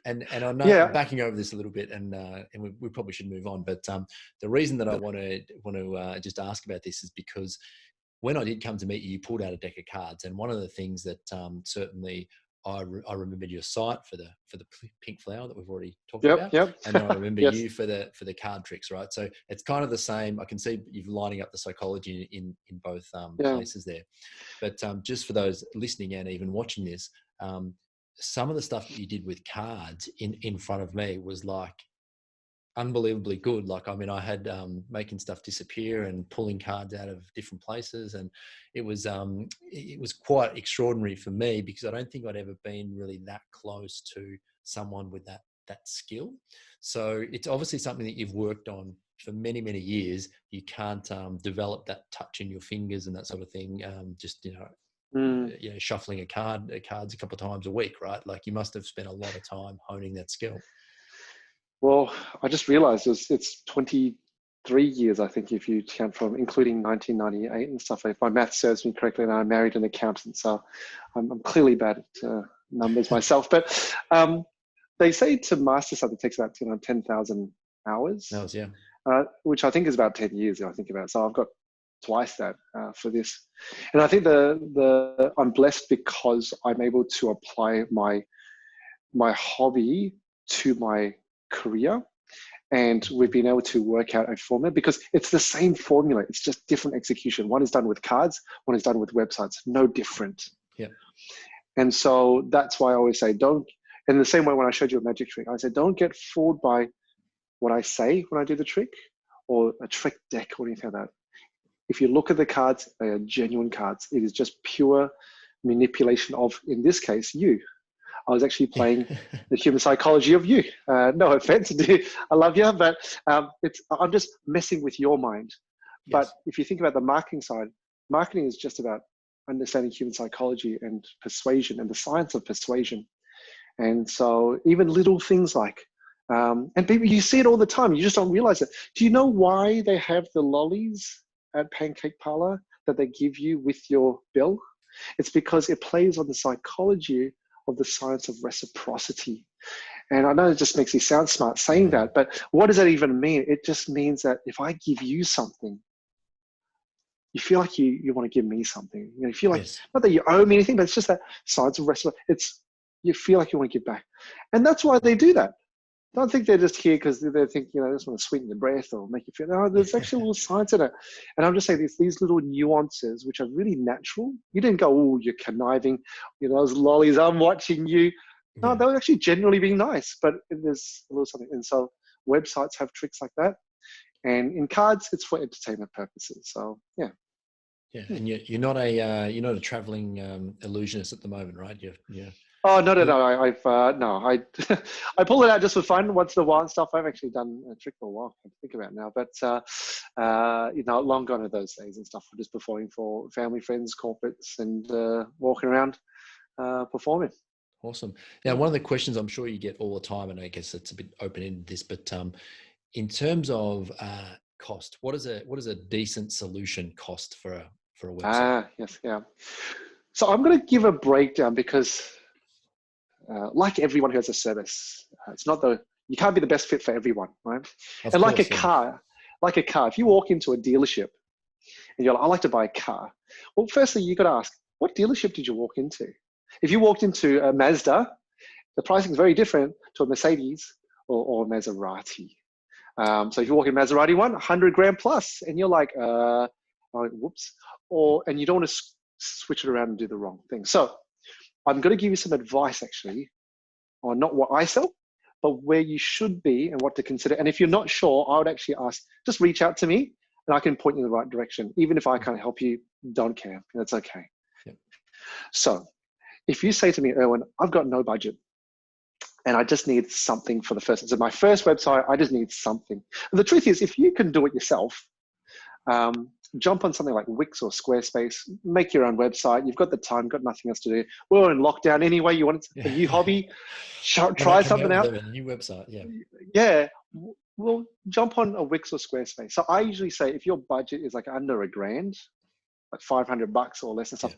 And I know I'm backing over this a little bit, and we probably should move on. But the reason that I want to just ask about this is because when I did come to meet you, you pulled out a deck of cards, and one of the things that certainly I remembered your site for the pink flower that we've already talked about, and then I remember you for the card tricks, right? So it's kind of the same. I can see you're lining up the psychology in both places there. But just for those listening and even watching this, some of the stuff that you did with cards in front of me was like unbelievably good. Like, I mean, I had making stuff disappear and pulling cards out of different places, and it was quite extraordinary for me because I don't think I'd ever been really that close to someone with that skill. So it's obviously something that you've worked on for many, many years. You can't develop that touch in your fingers and that sort of thing. Just shuffling cards a couple of times a week, right? Like, you must have spent a lot of time honing that skill. Well, I just realized it's 23 years, I think, if you count from including 1998 and stuff. If my math serves me correctly, and I married an accountant, so I'm clearly bad at numbers myself. But they say to master something takes about 10,000 hours. Which I think is about 10 years. I think about it. So I've got twice that for this, and I think I'm blessed because I'm able to apply my hobby to my career, and we've been able to work out a formula because it's the same formula. It's just different execution. One is done with cards, one is done with websites. No different. Yeah. And so that's why I always say, don't. In the same way, when I showed you a magic trick, I said, don't get fooled by what I say when I do the trick or a trick deck or anything like that. If you look at the cards, they are genuine cards. It is just pure manipulation of, in this case, you. I was actually playing the human psychology of you. No offense, I love you, but I'm just messing with your mind. Yes. But if you think about the marketing side, marketing is just about understanding human psychology and persuasion and the science of persuasion. And so even little things like, and people, you see it all the time, you just don't realize it. Do you know why they have the lollies at Pancake Parlor that they give you with your bill? It's because it plays on the psychology of the science of reciprocity. And I know it just makes me sound smart saying that, but what does that even mean? It just means that if I give you something, you feel like you want to give me something. You feel like, not that you owe me anything, but it's just that science of reciprocity. You feel like you want to give back. And that's why they do that. Don't think they're just here because they think, they just want to sweeten the breath or make you feel, no, there's actually a little science in it. And I'm just saying these little nuances, which are really natural. You didn't go, oh, you're conniving, those lollies, I'm watching you. No, they were actually genuinely being nice, but there's a little something. And so websites have tricks like that. And in cards, it's for entertainment purposes. So, yeah. Yeah, and you're not a traveling illusionist at the moment, right? Yeah. Oh no. I've no. I I pull it out just for fun once in a while and stuff. I've actually done a trick for a while. I think about it now, but long gone are those days and stuff. We're just performing for family, friends, corporates, and walking around performing. Awesome. Now, one of the questions I'm sure you get all the time, and I guess it's a bit open-ended this, but in terms of cost, what is a decent solution cost for a website? Yes, yeah. So I'm going to give a breakdown because, like everyone who has a service, you can't be the best fit for everyone, right? Of And course, yeah. like a car, if you walk into a dealership and you're like, I like to buy a car. Well, firstly, you got to ask, what dealership did you walk into? If you walked into a Mazda, the pricing is very different to a Mercedes or a Maserati. So if you walk in Maserati one, 100 grand plus, and you're like, oh, whoops, and you don't want to switch it around and do the wrong thing. So I'm going to give you some advice actually on not what I sell, but where you should be and what to consider. And if you're not sure, I would actually ask, just reach out to me and I can point you in the right direction. Even if I can't help you, don't care. That's okay. Yep. So if you say to me, Irwin, I've got no budget and I just need something for the first, so my first website, I just need something. And the truth is, if you can do it yourself, jump on something like Wix or Squarespace, make your own website. You've got the time, got nothing else to do. We're in lockdown anyway. You want a new hobby? Try something out. A new website, yeah. Yeah, well, jump on a Wix or Squarespace. So I usually say if your budget is like under $1,000, like $500 or less and stuff,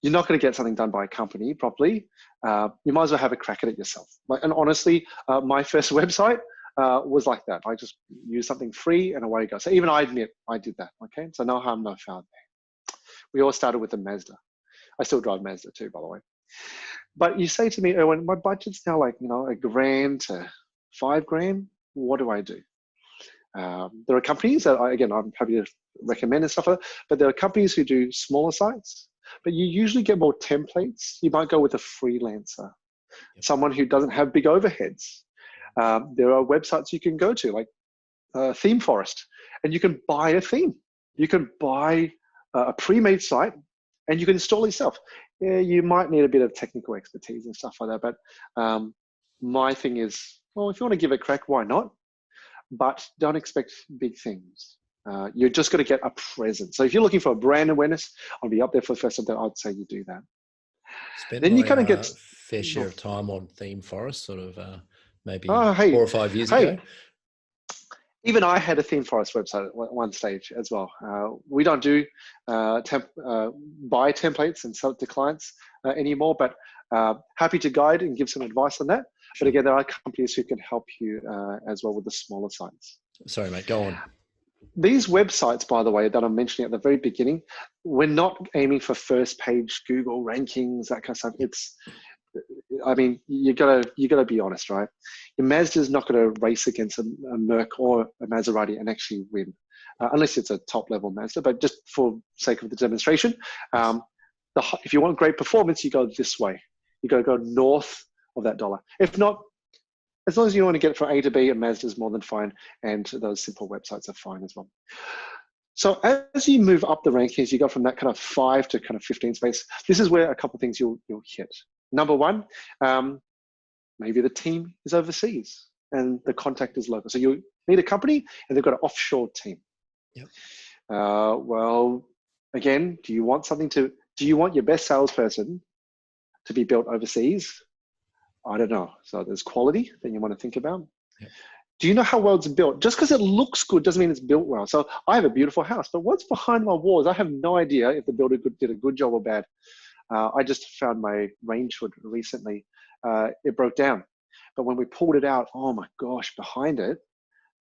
you're not going to get something done by a company properly. You might as well have a crack at it yourself. And honestly, my first website was like that. I just used something free and away you go. So even I admit I did that. Okay, so no harm, no foul there. We all started with a Mazda. I still drive Mazda too, by the way. But you say to me, Erwin, my budget's now like $1,000 to $5,000. What do I do? There are companies that I'm happy to recommend and stuff like that, but there are companies who do smaller sites, but you usually get more templates. You might go with a freelancer, someone who doesn't have big overheads. There are websites you can go to, like Theme Forest, and you can buy a theme. You can buy a pre-made site, and you can install it yourself. Yeah, you might need a bit of technical expertise and stuff like that, but my thing is, well, if you want to give it a crack, why not? But don't expect big things. You're just going to get a present. So if you're looking for a brand awareness, I'll be up there for the first time. I'd say you do that. Then you kind of get fair share of time on Theme Forest, sort of maybe 4 or 5 years ago. Even I had a Theme Forest website at one stage as well. We don't do buy templates and sell it to clients anymore, but happy to guide and give some advice on that. But again, there are companies who can help you as well with the smaller sites. Sorry, mate, go on. These websites, by the way, that I'm mentioning at the very beginning, we're not aiming for first page Google rankings, that kind of stuff. You gotta be honest, right? Your Mazda's not gonna race against a Merc or a Maserati and actually win, unless it's a top level Mazda. But just for sake of the demonstration, if you want great performance, you go this way. You gotta go north of that dollar. If not, as long as you want to get it from A to B, a Mazda is more than fine, and those simple websites are fine as well. So as you move up the rankings, you go from that kind of 5 to kind of 15 space. This is where a couple of things you'll hit. Number one, maybe the team is overseas and the contact is local. So you need a company and they've got an offshore team. Yep. Well, again, do you want your best salesperson to be built overseas? I don't know. So there's quality that you want to think about. Yep. Do you know how well it's built? Just because it looks good doesn't mean it's built well. So I have a beautiful house, but what's behind my walls? I have no idea if the builder did a good job or bad. I just found my range hood recently. It broke down. But when we pulled it out, oh my gosh, behind it,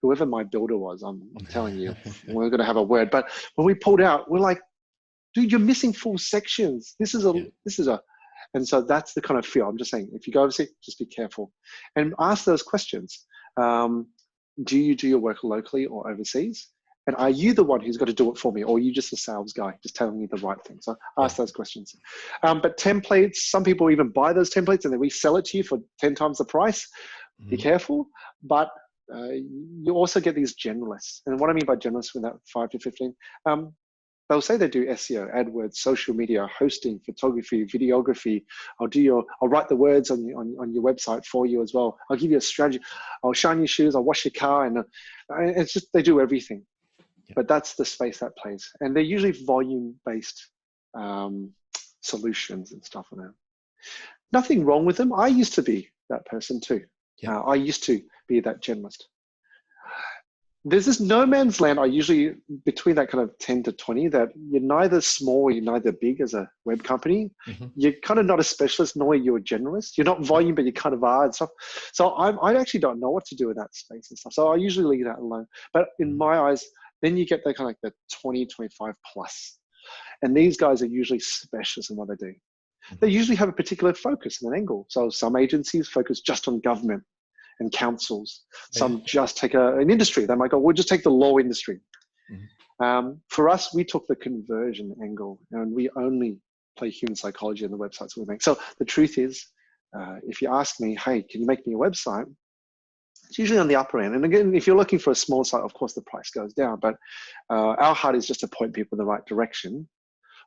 whoever my builder was, I'm telling you, we're going to have a word. But when we pulled out, we're like, dude, you're missing full sections. This is a, and so that's the kind of feel. I'm just saying, if you go overseas, just be careful and ask those questions. Do you do your work locally or overseas? And are you the one who's got to do it for me, or are you just a sales guy just telling me the right thing? So ask those questions. But templates, some people even buy those templates and then resell it to you for 10 times the price. Mm-hmm. Be careful. But you also get these generalists. And what I mean by generalists with that 5 to 15, they'll say they do SEO, AdWords, social media, hosting, photography, videography. I'll write the words on your website for you as well. I'll give you a strategy. I'll shine your shoes. I'll wash your car, and it's just they do everything. Yep. But that's the space that plays, and they're usually volume-based solutions and stuff like that. Nothing wrong with them. I used to be that person too. Yep. I used to be that generalist. There's this no man's land, I usually, between that kind of 10 to 20, that you're neither small or you're neither big as a web company. Mm-hmm. You're kind of not a specialist, nor you're a generalist. You're not volume, but you kind of are and stuff. So I actually don't know what to do in that space and stuff. So I usually leave that alone. But in my eyes, then you get the kind of like the 20, 25 plus. And these guys are usually specialists in what they do. They usually have a particular focus and an angle. So some agencies focus just on government and councils. Some just take an industry. They might go, we'll just take the law industry. Mm-hmm. For us, we took the conversion angle, and we only play human psychology in the websites we make. So the truth is, if you ask me, hey, can you make me a website? It's usually on the upper end. And again, if you're looking for a small site, of course, the price goes down. But our heart is just to point people in the right direction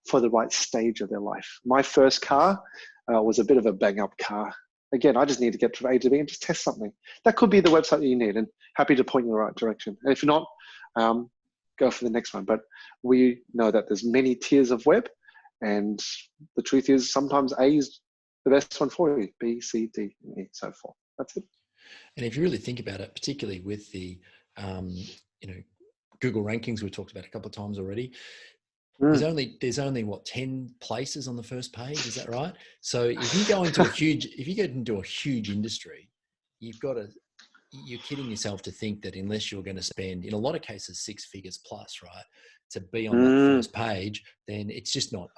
for the right stage of their life. My first car was a bit of a bang-up car. Again, I just need to get from A to B and just test something. That could be the website that you need, and happy to point you in the right direction. And if you're not, go for the next one. But we know that there's many tiers of web, and the truth is sometimes A is the best one for you, B, C, D, and E, so forth. That's it. And if you really think about it, particularly with the, Google rankings we've talked about a couple of times already, there's only what, 10 places on the first page, is that right? So if you go into a huge industry, you're kidding yourself to think that unless you're going to spend, in a lot of cases, 6 figures plus, right, to be on that first page, then it's just not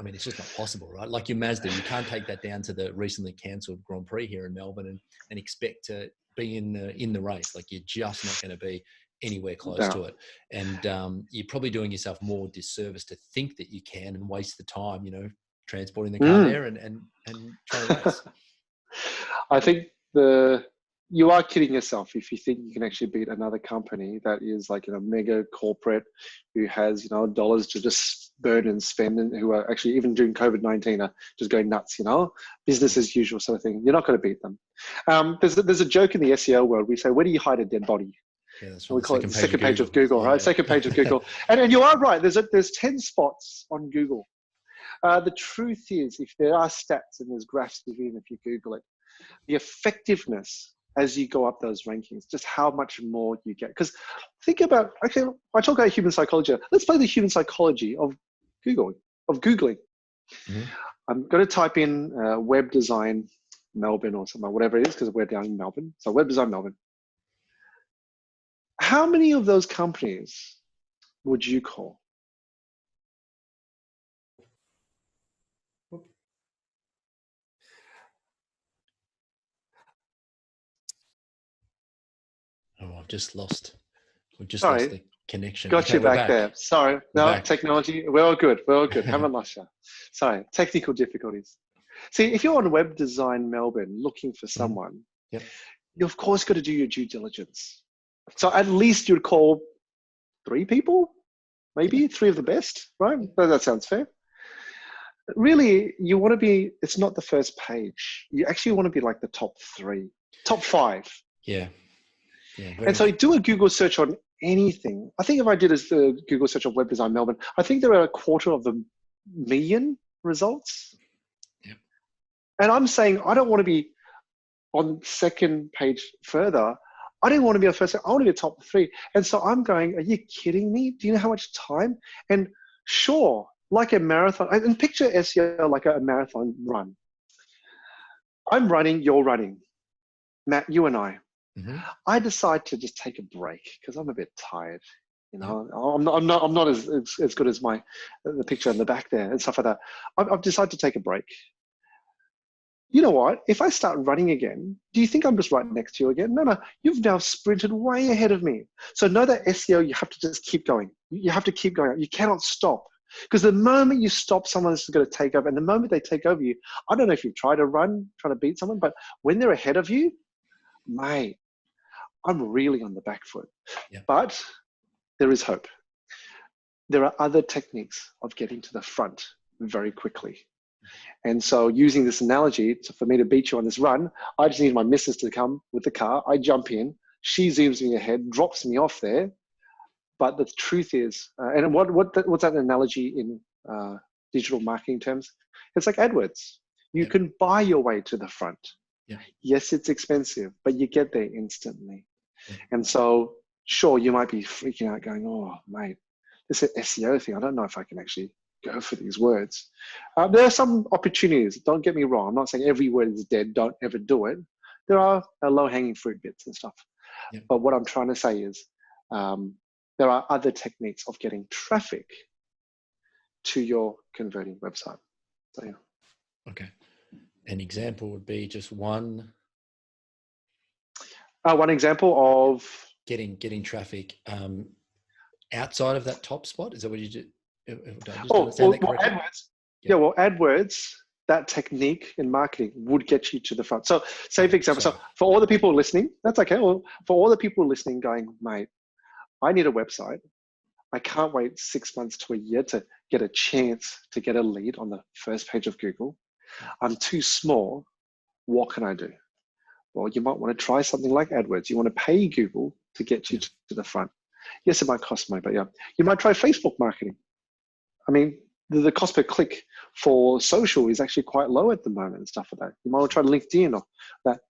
possible, right? Like your Mazda, you can't take that down to the recently cancelled Grand Prix here in Melbourne and expect to be in the race. Like you're just not going to be anywhere close to it. And you're probably doing yourself more disservice to think that you can and waste the time, transporting the car there and trying to race. I think you are kidding yourself if you think you can actually beat another company that is like mega corporate who has dollars to just burn and spend, and who are actually, even during COVID-19, are just going nuts. Business as usual sort of thing. You're not going to beat them. There's a joke in the SEO world. We say, where do you hide a dead body? Yeah, that's right. We call it the second page of Google, right? Second page of Google. And you are right. There's 10 spots on Google. The truth is, if there are stats and there's graphs within, if you Google it, the effectiveness as you go up those rankings, just how much more you get. Because think about, okay, I talk about human psychology. Let's play the human psychology of Googling. Mm-hmm. I'm going to type in web design Melbourne or something, whatever it is, because we're down in Melbourne. So web design Melbourne. How many of those companies would you call? Oh, I've just lost. We've just Sorry. Lost the connection. Got you back there. Sorry. Back. Technology. We're all good. Haven't lost you. Sorry. Technical difficulties. See, if you're on Web Design Melbourne looking for someone, Yep. you of course got to do your due diligence. So at least you'd call 3 people, maybe 3 of the best, right? That sounds fair. Really, you want to be, it's not the first page. You actually want to be like the top 3, top 5. Yeah. And so do a Google search on anything. I think if I did a Google search on Web Design Melbourne, I think there are 250,000 results. Yep. And I'm saying, I don't want to be on second page further. I didn't want to be on first. I want to be top 3. And so I'm going, are you kidding me? Do you know how much time? And sure, like a marathon, and picture SEO like a marathon run. I'm running, you're running. Matt, you and I. Mm-hmm. I decide to just take a break because I'm a bit tired. I'm not as good as the picture in the back there and stuff like that. I've decided to take a break. You know what? If I start running again, do you think I'm just right next to you again? No. You've now sprinted way ahead of me. So know that SEO, you have to just keep going. You have to keep going. You cannot stop. Because the moment you stop, someone's going to take over. And the moment they take over you, I don't know if you've tried to run, trying to beat someone, but when they're ahead of you, mate, I'm really on the back foot. Yeah. But there is hope. there are other techniques of getting to the front very quickly. And so using this analogy, for me to beat you on this run, I just need my missus to come with the car. I jump in, she zooms me ahead, drops me off there. But the truth is, and what's that analogy in digital marketing terms? It's like AdWords. You can buy your way to the front. Yeah. Yes, it's expensive, but you get there instantly. Yeah. And so, sure, you might be freaking out going, oh, mate, this is an SEO thing. I don't know if I can actually go for these words. There are some opportunities. Don't get me wrong. I'm not saying every word is dead. Don't ever do it. There are low-hanging fruit bits and stuff. Yeah. But what I'm trying to say is there are other techniques of getting traffic to your converting website. So, yeah. Okay. An example would be just one. One example of getting traffic outside of that top spot. Is that what you do? AdWords. Yeah, well, AdWords, that technique in marketing would get you to the front. So, say for example, so for all the people listening, that's okay. Well, for all the people listening, going, mate, I need a website. I can't wait 6 months to a year to get a chance to get a lead on the first page of Google. I'm too small. What can I do? Well, you might want to try something like AdWords. You want to pay Google to get you to the front. Yes, it might cost money, but yeah. You might try Facebook marketing. I mean, the cost per click for social is actually quite low at the moment and stuff like that. You might want to try LinkedIn or that.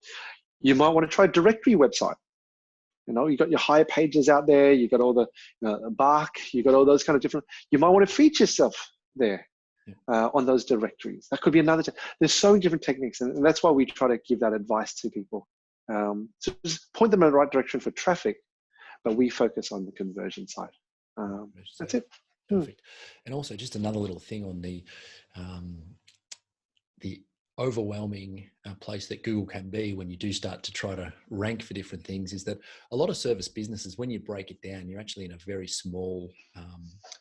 You might want to try a directory website. You know, you got your higher pages out there. You got all the Bark. You got all those kind of different. You might want to feature yourself there on those directories. That could be another. There's so many different techniques, and that's why we try to give that advice to people. So just point them in the right direction for traffic, but we focus on the conversion side. That's it. Perfect. And also, just another little thing on the overwhelming place that Google can be when you do start to try to rank for different things is that a lot of service businesses, when you break it down, you're actually in a very small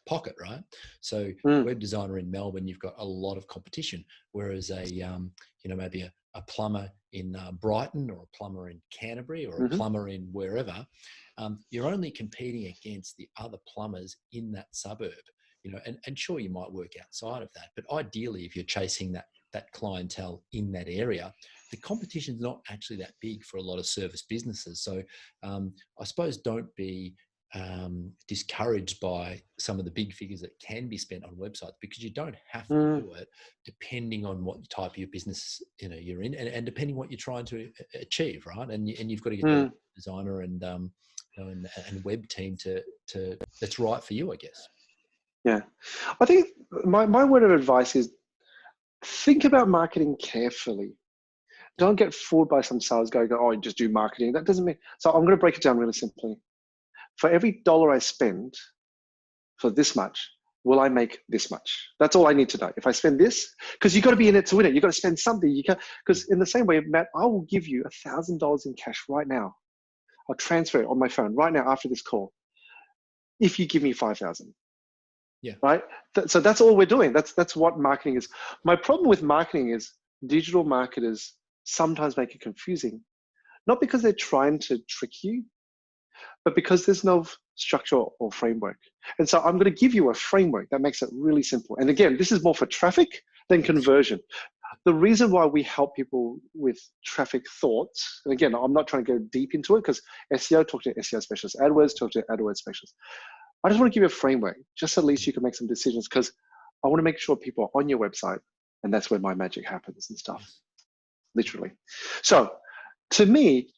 pocket, right? So web designer in Melbourne, you've got a lot of competition, whereas maybe a plumber in Brighton or a plumber in Canterbury or a plumber in wherever, you're only competing against the other plumbers in that suburb, and sure, you might work outside of that, but ideally, if you're chasing that clientele in that area, the competition is not actually that big for a lot of service businesses. So I suppose don't be discouraged by some of the big figures that can be spent on websites, because you don't have to do it depending on what type of your business you're in, and depending what you're trying to achieve, right? And you've got to get the designer and web team to that's right for you, I guess. Yeah, I think my word of advice is think about marketing carefully. Don't get fooled by some sales guy going, oh, you just do marketing. That doesn't mean. So I'm going to break it down really simply. For every $1 I spend for this much, will I make this much? That's all I need to know. If I spend this, because you've got to be in it to win it. You've got to spend something. You can't, because in the same way, Matt, I will give you $1,000 in cash right now. I'll transfer it on my phone right now after this call. If you give me 5,000. Yeah. Right. So that's all we're doing. That's what marketing is. My problem with marketing is digital marketers sometimes make it confusing, not because they're trying to trick you, but because there's no structure or framework. And so I'm going to give you a framework that makes it really simple. And again, this is more for traffic than conversion. The reason why we help people with traffic thoughts, and again, I'm not trying to go deep into it because SEO, talk to SEO specialists, AdWords, talk to AdWords specialists. I just want to give you a framework, just at least you can make some decisions, because I want to make sure people are on your website, and that's where my magic happens and stuff, literally. So to me,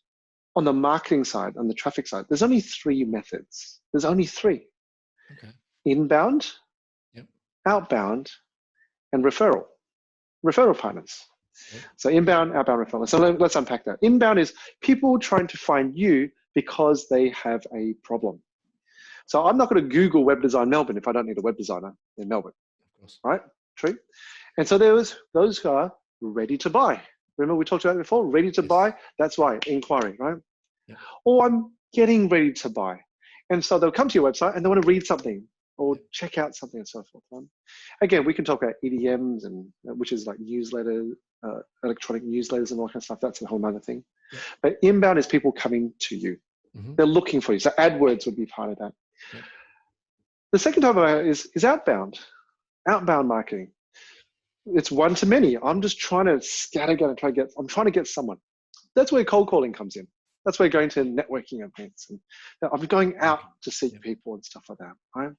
on the marketing side, on the traffic side, there's only 3 methods. There's only 3. Okay. Inbound, outbound, and referral partners. Yep. So inbound, outbound, referral. So let's unpack that. Inbound is people trying to find you because they have a problem. So I'm not going to Google web design Melbourne if I don't need a web designer in Melbourne, right? True. And so there was those who are ready to buy. Remember we talked about it before? Ready to buy. That's right. Inquiry, right? Yeah. Or I'm getting ready to buy. And so they'll come to your website and they want to read something or check out something and so forth. Again, we can talk about EDMs, and which is like newsletters, electronic newsletters and all that kind of stuff. That's a whole other thing. Yeah. But inbound is people coming to you. They're looking for you. So AdWords would be part of that. Yeah. The second type is outbound marketing. It's one to many. I'm just trying to scattergun and I'm trying to get someone. That's where cold calling comes in. That's where going to networking events and I'm going out to seek people and stuff like that. Right?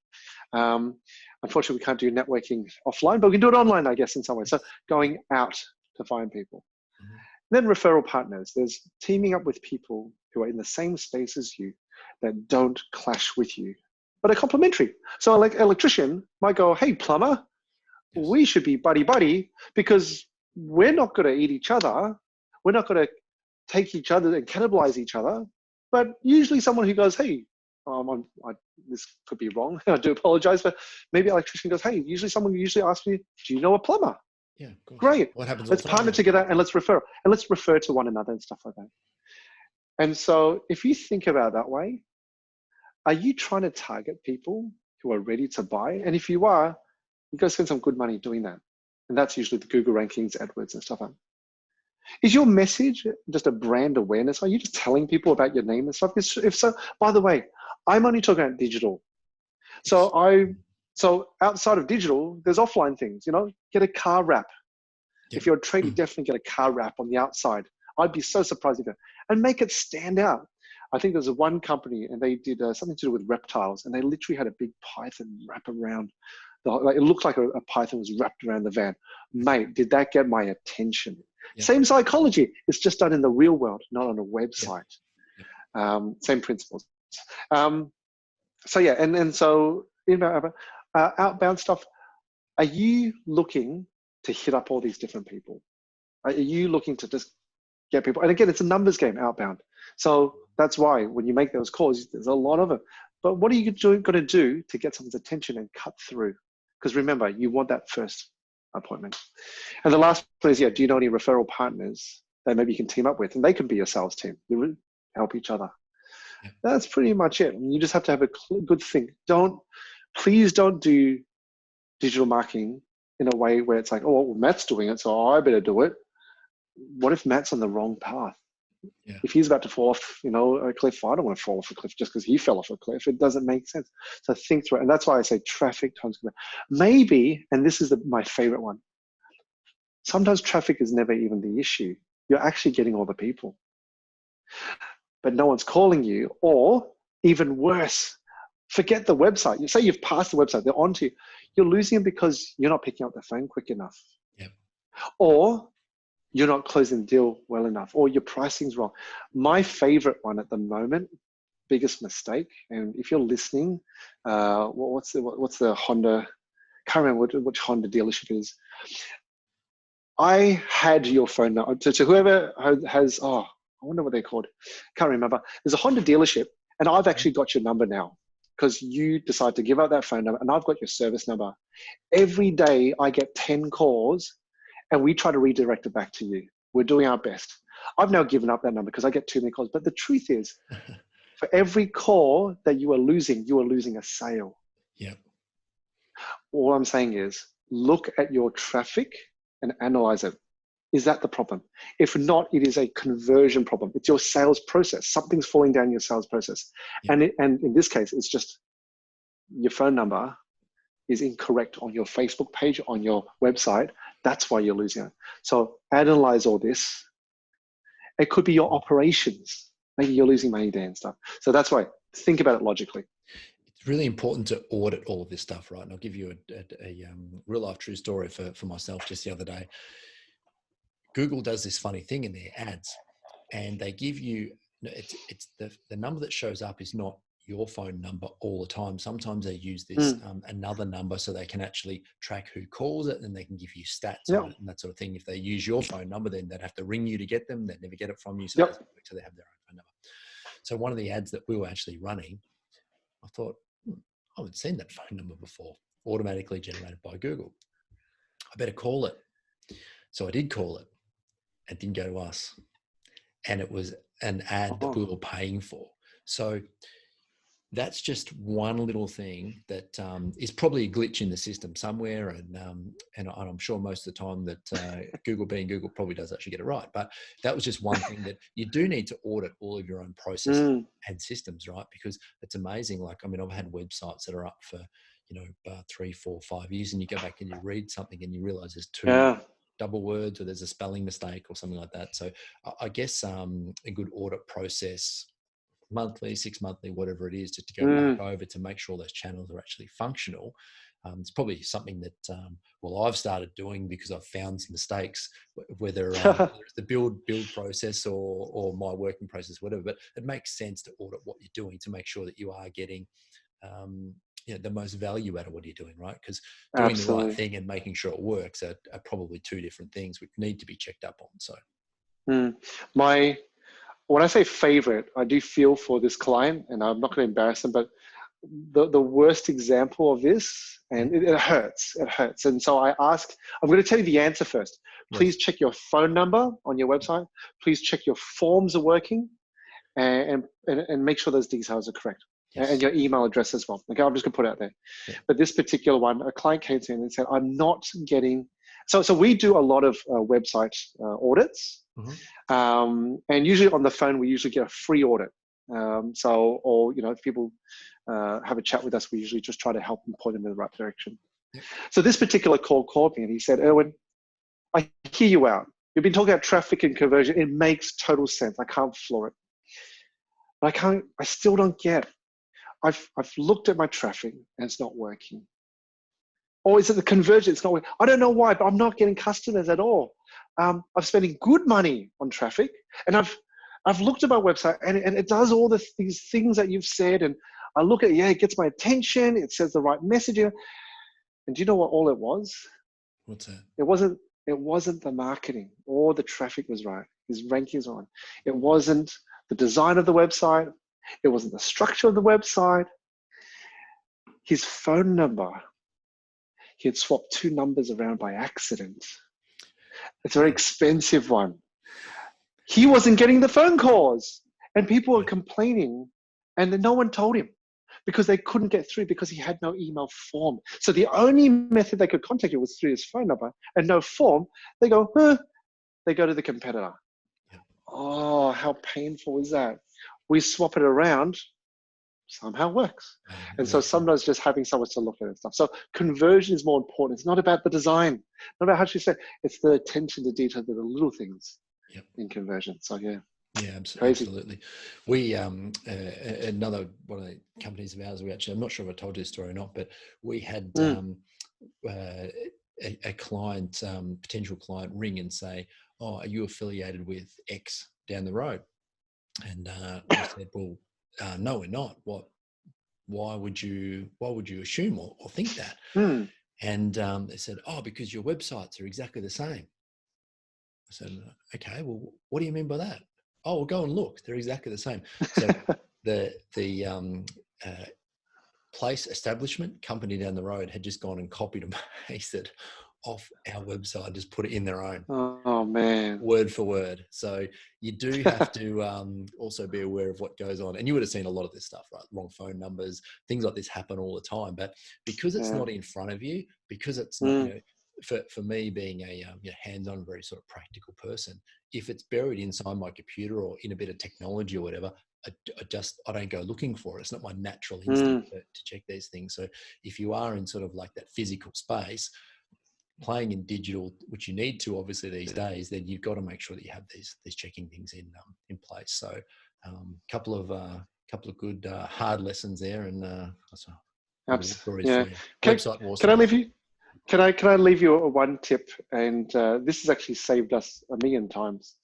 Unfortunately, we can't do networking offline, but we can do it online, I guess, in some way. So going out to find people. Mm-hmm. Then referral partners. There's teaming up with people who are in the same space as you that don't clash with you, but are complementary. So like electrician might go, hey, plumber, we should be buddy-buddy because we're not going to eat each other. We're not going to take each other and cannibalize each other. But usually someone who goes, hey, this could be wrong. I do apologize, but maybe electrician goes, hey, someone asks me, do you know a plumber? Yeah, of course. Great. What happens? Let's partner together and let's refer to one another and stuff like that. And so if you think about it that way, are you trying to target people who are ready to buy? And if you are, you got to spend some good money doing that. And that's usually the Google rankings, AdWords and stuff like that. Is your message just a brand awareness? Are you just telling people about your name and stuff? If so, by the way, I'm only talking about digital. So outside of digital, there's offline things, get a car wrap. Yeah. If you're a tradie, definitely get a car wrap on the outside. I'd be so surprised if and make it stand out. I think there's one company and they did something to do with reptiles and they literally had a big python wrap around. It looked like a python was wrapped around the van. Mate, did that get my attention? Yeah. Same psychology. It's just done in the real world, not on a website. Yeah. Same principles. So outbound stuff. Are you looking to hit up all these different people? Are you looking to just get people? And again, it's a numbers game, outbound. So that's why when you make those calls, there's a lot of them. But what are you going to do to get someone's attention and cut through? Because remember, you want that first appointment. And the last one is, do you know any referral partners that maybe you can team up with? And they can be your sales team. You help each other. Yeah. That's pretty much it. You just have to have a good think. Please don't do digital marketing in a way where it's like, oh, well, Matt's doing it, so I better do it. What if Matt's on the wrong path? Yeah. If he's about to fall off, a cliff, I don't want to fall off a cliff just because he fell off a cliff. It doesn't make sense. So think through it. And that's why I say traffic times. Maybe, and this is my favorite one, sometimes traffic is never even the issue. You're actually getting all the people. But no one's calling you, or even worse, forget the website. You say you've passed the website, they're onto you. You're losing them because you're not picking up the phone quick enough. Yep. Or you're not closing the deal well enough, or your pricing's wrong. My favorite one at the moment, biggest mistake, and if you're listening, what's the Honda? Can't remember which Honda dealership it is. I had your phone number to whoever has. I wonder what they're called. Can't remember. There's a Honda dealership, and I've actually got your number now because you decide to give out that phone number, and I've got your service number. Every day I get 10 calls. And we try to redirect it back to you. We're doing our best. I've now given up that number because I get too many calls. But the truth is, for every call that you are losing a sale. Yep. All I'm saying is, look at your traffic and analyze it. Is that the problem? If not, it is a conversion problem. It's your sales process. Something's falling down your sales process. Yep. And in this case, it's just your phone number is incorrect on your Facebook page, on your website. That's why you're losing it. So analyze all this. It could be your operations. Maybe you're losing money there and stuff. So that's why, think about it logically. It's really important to audit all of this stuff, right? And I'll give you a real life true story for myself just the other day. Google does this funny thing in their ads, and they give you, it's the number that shows up is not your phone number all the time. Sometimes they use this another number so they can actually track who calls it, and they can give you stats on it and that sort of thing. If they use your phone number, then they'd have to ring you to get them. They'd never get it from you, so they have their own phone number. So one of the ads that we were actually running, I thought, I haven't seen that phone number before, automatically generated by Google. I better call it. So I did call it. It didn't go to us, and it was an ad that we were paying for. So that's just one little thing that is probably a glitch in the system somewhere, and I'm sure most of the time that Google, being Google, probably does actually get it right. But that was just one thing that you do need to audit all of your own processes and systems, right? Because it's amazing. Like, I mean, I've had websites that are up for 3, 4, 5 years, and you go back and you read something and you realize there's two double words, or there's a spelling mistake or something like that. So I guess a good audit process, monthly, 6 monthly, whatever it is, just to go back over to make sure those channels are actually functional. It's probably something that, I've started doing because I've found some mistakes, whether it's the build process or my working process, whatever. But it makes sense to audit what you're doing to make sure that you are getting the most value out of what you're doing, right? Because doing the right thing and making sure it works are probably two different things which need to be checked up on. So when I say favorite, I do feel for this client, and I'm not going to embarrass them, but the worst example of this, and it hurts. It hurts. And so I'm going to tell you the answer first. Please check your phone number on your website. Please check your forms are working, and make sure those details are correct. Yes. And your email address as well. Okay, I'm just going to put it out there. Yeah. But this particular one, a client came to me and said, I'm not getting... So we do a lot of website audits. And usually on the phone, we usually get a free audit. If people have a chat with us, we usually just try to help them point them in the right direction. Yeah. So this particular call called me and he said, Irwin, I hear you out. You've been talking about traffic and conversion. It makes total sense. I can't floor it. But I still don't get it. I've looked at my traffic and it's not working. Or is it the conversion? It's not working. I don't know why, but I'm not getting customers at all. I'm spending good money on traffic, and I've looked at my website and it does all these things that you've said, and I look at it, it gets my attention. It says the right messaging. And do you know what all it was? What's that? It wasn't the marketing or the traffic was right. His rankings on. It wasn't the design of the website. It wasn't the structure of the website. His phone number, he had swapped 2 numbers around by accident. It's a very expensive one. He wasn't getting the phone calls, and people were complaining, and then no one told him because they couldn't get through because he had no email form. So the only method they could contact you was through his phone number and no form. They go to the competitor. Yeah. Oh, how painful is that? We swap it around, somehow works. And so sometimes just having someone to look at it and stuff. So conversion is more important. It's not about the design, not about how she said, it's the attention to detail, the little things in conversion. So yeah. Yeah, absolutely. We, another one of the companies of ours, I'm not sure if I told you this story or not, but we had a client, potential client ring and say, oh, are you affiliated with X down the road? And we said, well, no, we're not. Why would you assume or think that? And they said, oh, because your websites are exactly the same. I said, okay, well, what do you mean by that? Oh, well, go and look. They're exactly the same. So the establishment company down the road had just gone and copied and pasted off our website, just put it in their own. Oh man. Word for word. So you do have to also be aware of what goes on. And you would have seen a lot of this stuff, right? Wrong phone numbers, things like this happen all the time. But because it's not in front of you, because it's not, for me being a hands-on, very sort of practical person, if it's buried inside my computer or in a bit of technology or whatever, I don't go looking for it. It's not my natural instinct to check these things. So if you are in sort of like that physical space, playing in digital, which you need to obviously these days, then you've got to make sure that you have these checking things in place. So couple of good hard lessons there, and absolutely. Yeah. Can I leave you? Can I leave you one tip? And this has actually saved us 1,000,000 times.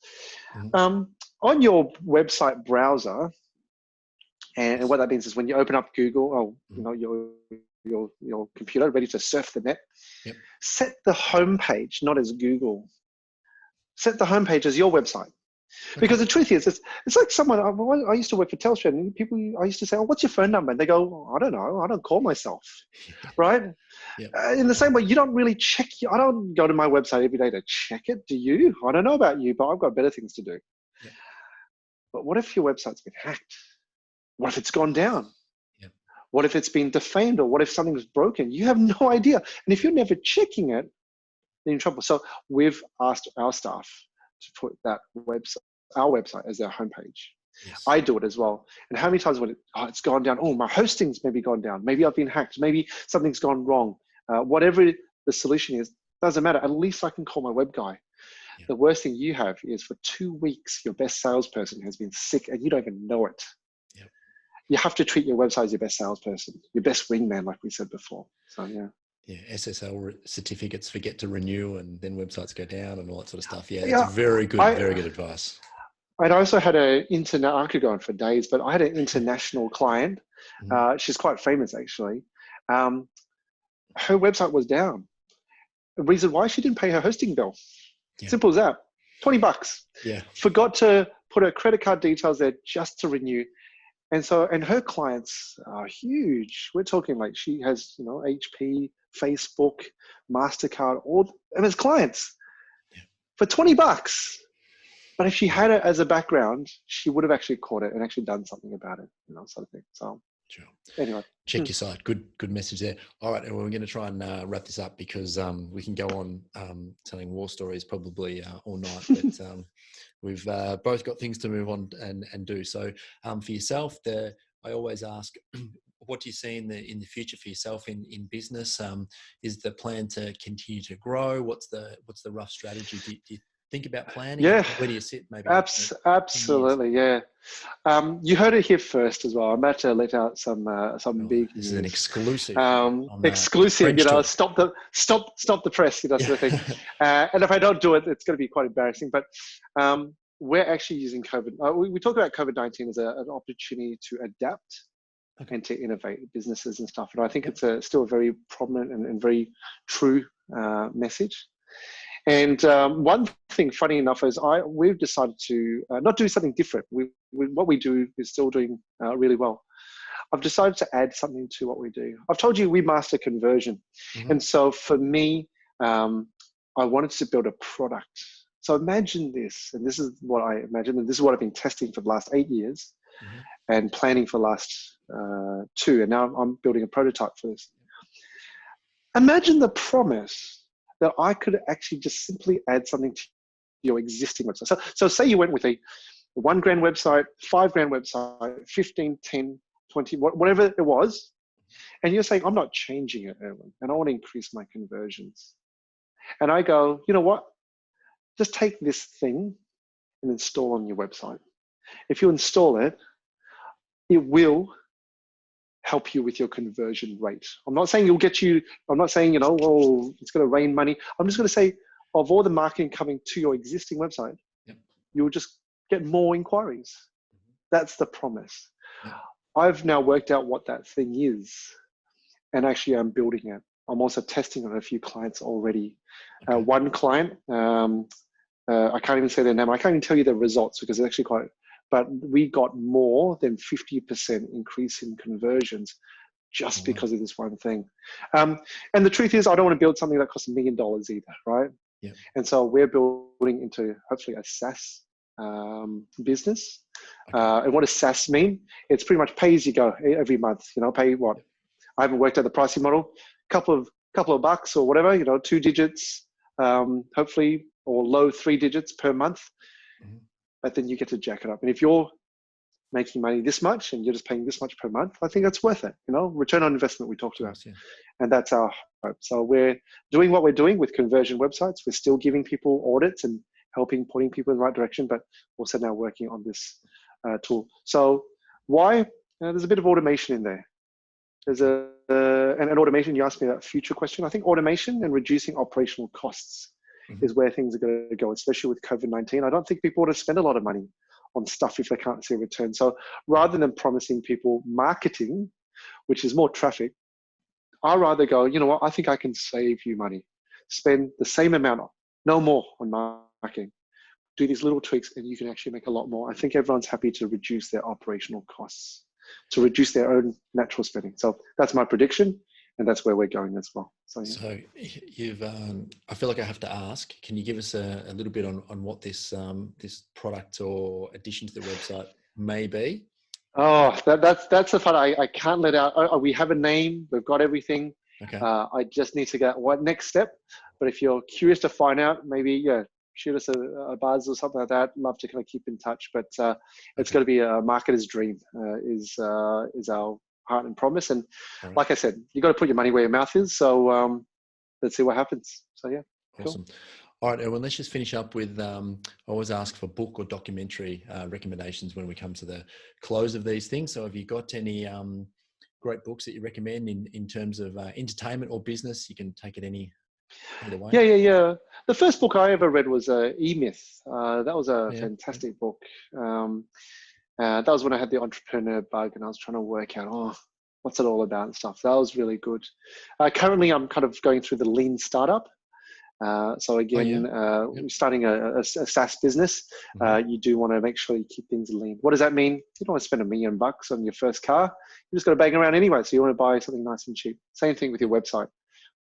On your website browser, and what that means is when you open up Google, your computer ready to surf the net, set the home page not as Google. Set the home page as your website. Because the truth is, it's like someone, I used to work for Telstra, and I used to say, oh, what's your phone number? And they go, oh, I don't know. I don't call myself, right? In the same way, you don't really check. I don't go to my website every day to check it. Do you? I don't know about you, but I've got better things to do. But what if your website's been hacked? What if it's gone down? What if it's been defamed, or what if something's broken? You have no idea. And if you're never checking it, you're in trouble. So we've asked our staff to put that website, our website, as their homepage. Yes. I do it as well. And how many times when it's gone down? Oh, my hosting's maybe gone down. Maybe I've been hacked. Maybe something's gone wrong. Whatever the solution is, doesn't matter. At least I can call my web guy. Yeah. The worst thing you have is for 2 weeks, your best salesperson has been sick and you don't even know it. Yeah. You have to treat your website as your best salesperson, your best wingman, like we said before. So, yeah. Yeah, SSL certificates forget to renew, and then websites go down and all that sort of stuff. Yeah, it's very good advice. I'd also had I could go on for days, but I had an international client. She's quite famous, actually. Her website was down. The reason why, she didn't pay her hosting bill. Yeah. Simple as that. $20. Yeah. Forgot to put her credit card details there just to renew. And her clients are huge. We're talking like she has, HP, Facebook, MasterCard, and as clients for $20. But if she had it as a background, she would have actually caught it and actually done something about it, sort of thing. So sure. Anyway. Check your site. Good message there. All right. And we're going to try and wrap this up, because we can go on telling war stories probably all night, but we've both got things to move on and do. So for yourself, I always ask, what do you see in the future for yourself in business? Is the plan to continue to grow? What's the rough strategy? Do you think about planning? Yeah. Where do you sit? Maybe absolutely. Yeah. You heard it here first as well. I'm about to let out some big news. This is an exclusive. Exclusive. Stop the press. Sort of thing. And if I don't do it, it's going to be quite embarrassing. But we're actually using COVID. We talk about COVID-19 as an opportunity to adapt and to innovate businesses and stuff. And I think it's still a very prominent and very true message. And one thing, funny enough, is we've decided to not do something different. What we do is still doing really well. I've decided to add something to what we do. I've told you we master conversion. Mm-hmm. And so for me, I wanted to build a product. So imagine this, and this is what I imagine, and this is what I've been testing for the last 8 years, mm-hmm. and planning for the last 2, and now I'm building a prototype for this. Imagine the promise that I could actually just simply add something to your existing website. So say you went with a $1,000 website, $5,000 website, 15, 10, 20, whatever it was, and you're saying, I'm not changing it, Irwin, and I want to increase my conversions. And I go, you know what? Just take this thing and install on your website. If you install it, it will help you with your conversion rate. I'm not saying I'm not saying, it's going to rain money. I'm just going to say, of all the marketing coming to your existing website, you will just get more inquiries. That's the promise. I've now worked out what that thing is, and actually I'm building it. I'm also testing on a few clients already. One client, I can't even say their name. I can't even tell you the results because it's actually but we got more than 50% increase in conversions just because of this one thing. And the truth is, I don't want to build something that costs $1 million either, right? Yeah. And so we're building into hopefully a SaaS business. And what does SaaS mean? It's pretty much pay as you go every month. Pay what? I haven't worked out the pricing model. Couple of bucks or whatever. 2 digits, hopefully, or low 3 digits per month. Mm-hmm. But then you get to jack it up. And if you're making money this much and you're just paying this much per month, I think that's worth it. Return on investment we talked about. Yeah. And that's our hope. So we're doing what we're doing with conversion websites. We're still giving people audits and pointing people in the right direction, but also now working on this tool. So why? There's a bit of automation in there. There's and automation, you asked me that future question. I think automation and reducing operational costs is where things are going to go, especially with COVID-19. I don't think people want to spend a lot of money on stuff if they can't see a return. So rather than promising people marketing, which is more traffic, I'd rather go, you know what, I think I can save you money. Spend the same amount, no more on marketing. Do these little tweaks and you can actually make a lot more. I think everyone's happy to reduce their operational costs, to reduce their own natural spending. So that's my prediction. And that's where we're going as well. So you've, I feel like I have to ask, can you give us a little bit on what this product or addition to the website may be? That's the fun. I can't let out. We have a name. We've got everything. Okay. I just need to get what next step. But if you're curious to find out, maybe shoot us a buzz or something like that. Love to kind of keep in touch. But it's got to be a marketer's dream. Is our heart and promise. And like I said, you got to put your money where your mouth is. So let's see what happens. So yeah. Awesome. Cool. All right, Irwin, let's just finish up with, I always ask for book or documentary recommendations when we come to the close of these things. So have you got any great books that you recommend in terms of entertainment or business? You can take it either way. Yeah. The first book I ever read was E-Myth. That was a fantastic book. That was when I had the entrepreneur bug and I was trying to work out, what's it all about and stuff. That was really good. Currently, I'm kind of going through the Lean Startup. So again, starting a SaaS business, you do want to make sure you keep things lean. What does that mean? You don't want to spend $1 million on your first car. You just got to bang around anyway. So you want to buy something nice and cheap. Same thing with your website.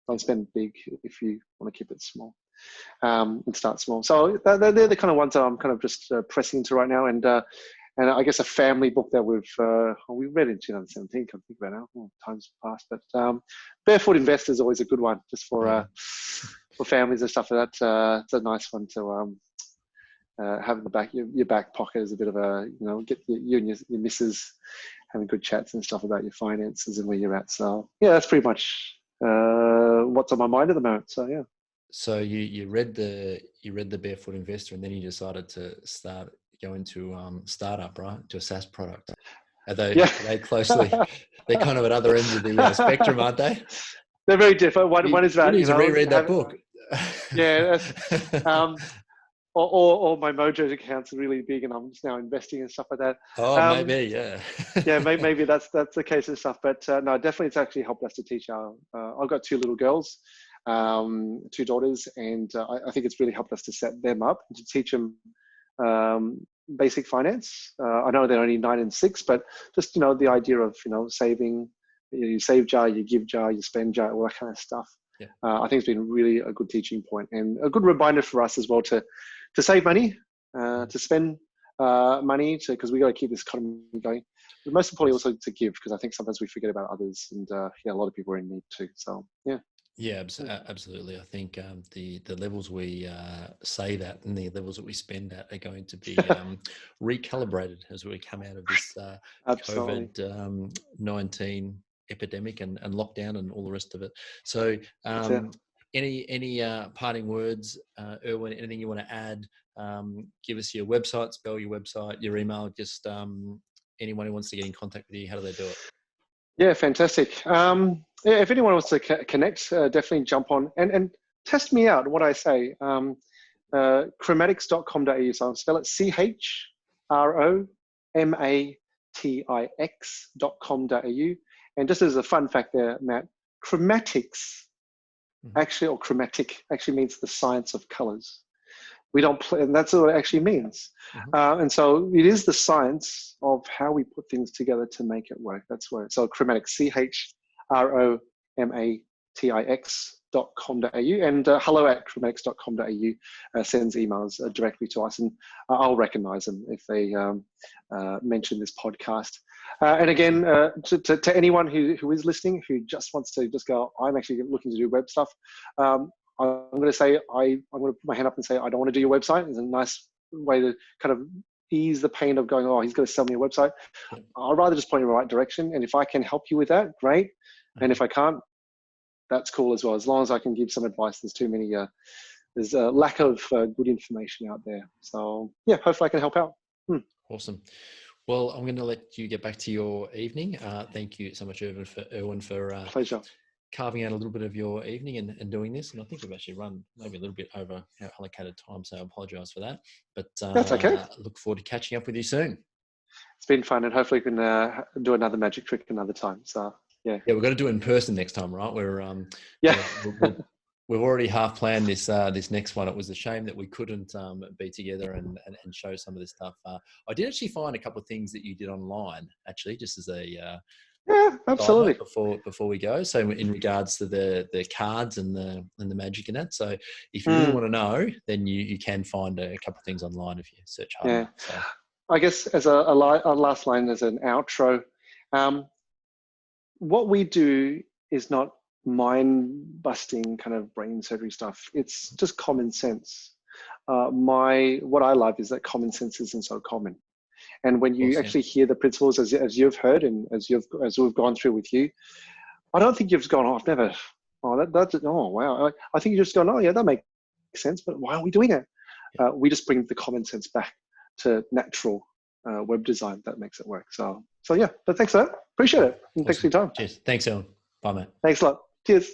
Don't spend big if you want to keep it small, and start small. So they're the kind of ones that I'm kind of just pressing into right now. And I guess a family book that we read in 2017. Can't think about now. Time's passed. But Barefoot Investor is always a good one, just for families and stuff like that. It's a nice one to have in the back your back pocket as a bit of a get you and your missus having good chats and stuff about your finances and where you're at. So yeah, that's pretty much what's on my mind at the moment. So yeah. So you read the Barefoot Investor and then you decided to go into startup, right? To a SaaS product. Are they closely? They're kind of at other ends of the spectrum, aren't they? They're very different. One is about you need to reread that book. Yeah. Or my Mojo account's really big, and I'm just now investing and stuff like that. Maybe, yeah. Yeah, maybe that's the case and stuff. But no, definitely, it's actually helped us to teach I've got 2 little girls, 2 daughters, and I think it's really helped us to set them up and to teach them basic finance. I know they're only 9 and 6, but just the idea of saving. You save jar, you give jar, you spend jar, all that kind of stuff. Yeah. I think it's been really a good teaching point and a good reminder for us as well to save money, to spend money, because we got to keep this economy going. But most importantly, also to give, because I think sometimes we forget about others, and a lot of people are in need too. So yeah. Yeah, absolutely. I think the levels we say that and the levels that we spend at are going to be recalibrated as we come out of this COVID-19 epidemic and lockdown and all the rest of it. So any parting words, Irwin, anything you want to add? Give us your website, spell your website, your email, just anyone who wants to get in contact with you, how do they do it? Yeah, fantastic. If anyone wants to connect, definitely jump on and test me out. What I say, chromatix.com.au. So I'll spell it CHROMATIX.com.au. And just as a fun fact there, Matt, chromatics actually, or chromatic, actually means the science of colors. We don't play, and that's what it actually means. And so it is the science of how we put things together to make it work. That's where. So Chromatix, CHROMATIX.com.au, and hello@chromatix.com.au sends emails directly to us, and I'll recognize them if they mention this podcast. And again, to anyone who is listening, who just wants to just go, I'm actually looking to do web stuff. I'm going to say, I'm going to put my hand up and say, I don't want to do your website. It's a nice way to kind of ease the pain of going, he's going to sell me a website. I'd rather just point you in the right direction. And if I can help you with that, great. And if I can't, that's cool as well. As long as I can give some advice, there's a lack of good information out there. So yeah, hopefully I can help out. Awesome. Well, I'm going to let you get back to your evening. Thank you so much, Irwin, for pleasure. Carving out a little bit of your evening and doing this. And I think we've actually run maybe a little bit over our allocated time, so I apologize for that. But that's okay. Look forward to catching up with you soon. It's been fun, and hopefully we can do another magic trick another time. So yeah. Yeah, we've got to do it in person next time, right? We're we've already half planned this next one. It was a shame that we couldn't be together and show some of this stuff. I did actually find a couple of things that you did online, actually, just as a yeah, absolutely. Before we go, so in regards to the cards and the magic in that. So if you really want to know, then you can find a couple of things online if you search hard enough. So. I guess as a last line, as an outro, what we do is not mind-busting kind of brain surgery stuff. It's just common sense. What I love is that common sense isn't so common. And when you actually hear the principles as you've heard and as we've gone through with you, I don't think you've just gone, oh, I've never, oh wow. I think you've just gone, oh yeah, that makes sense, but why are we doing it? We just bring the common sense back to natural web design that makes it work. So yeah, but thanks for that. Appreciate it. And thanks for your time. Cheers. Thanks, Ellen. Bye, mate. Thanks a lot. Cheers.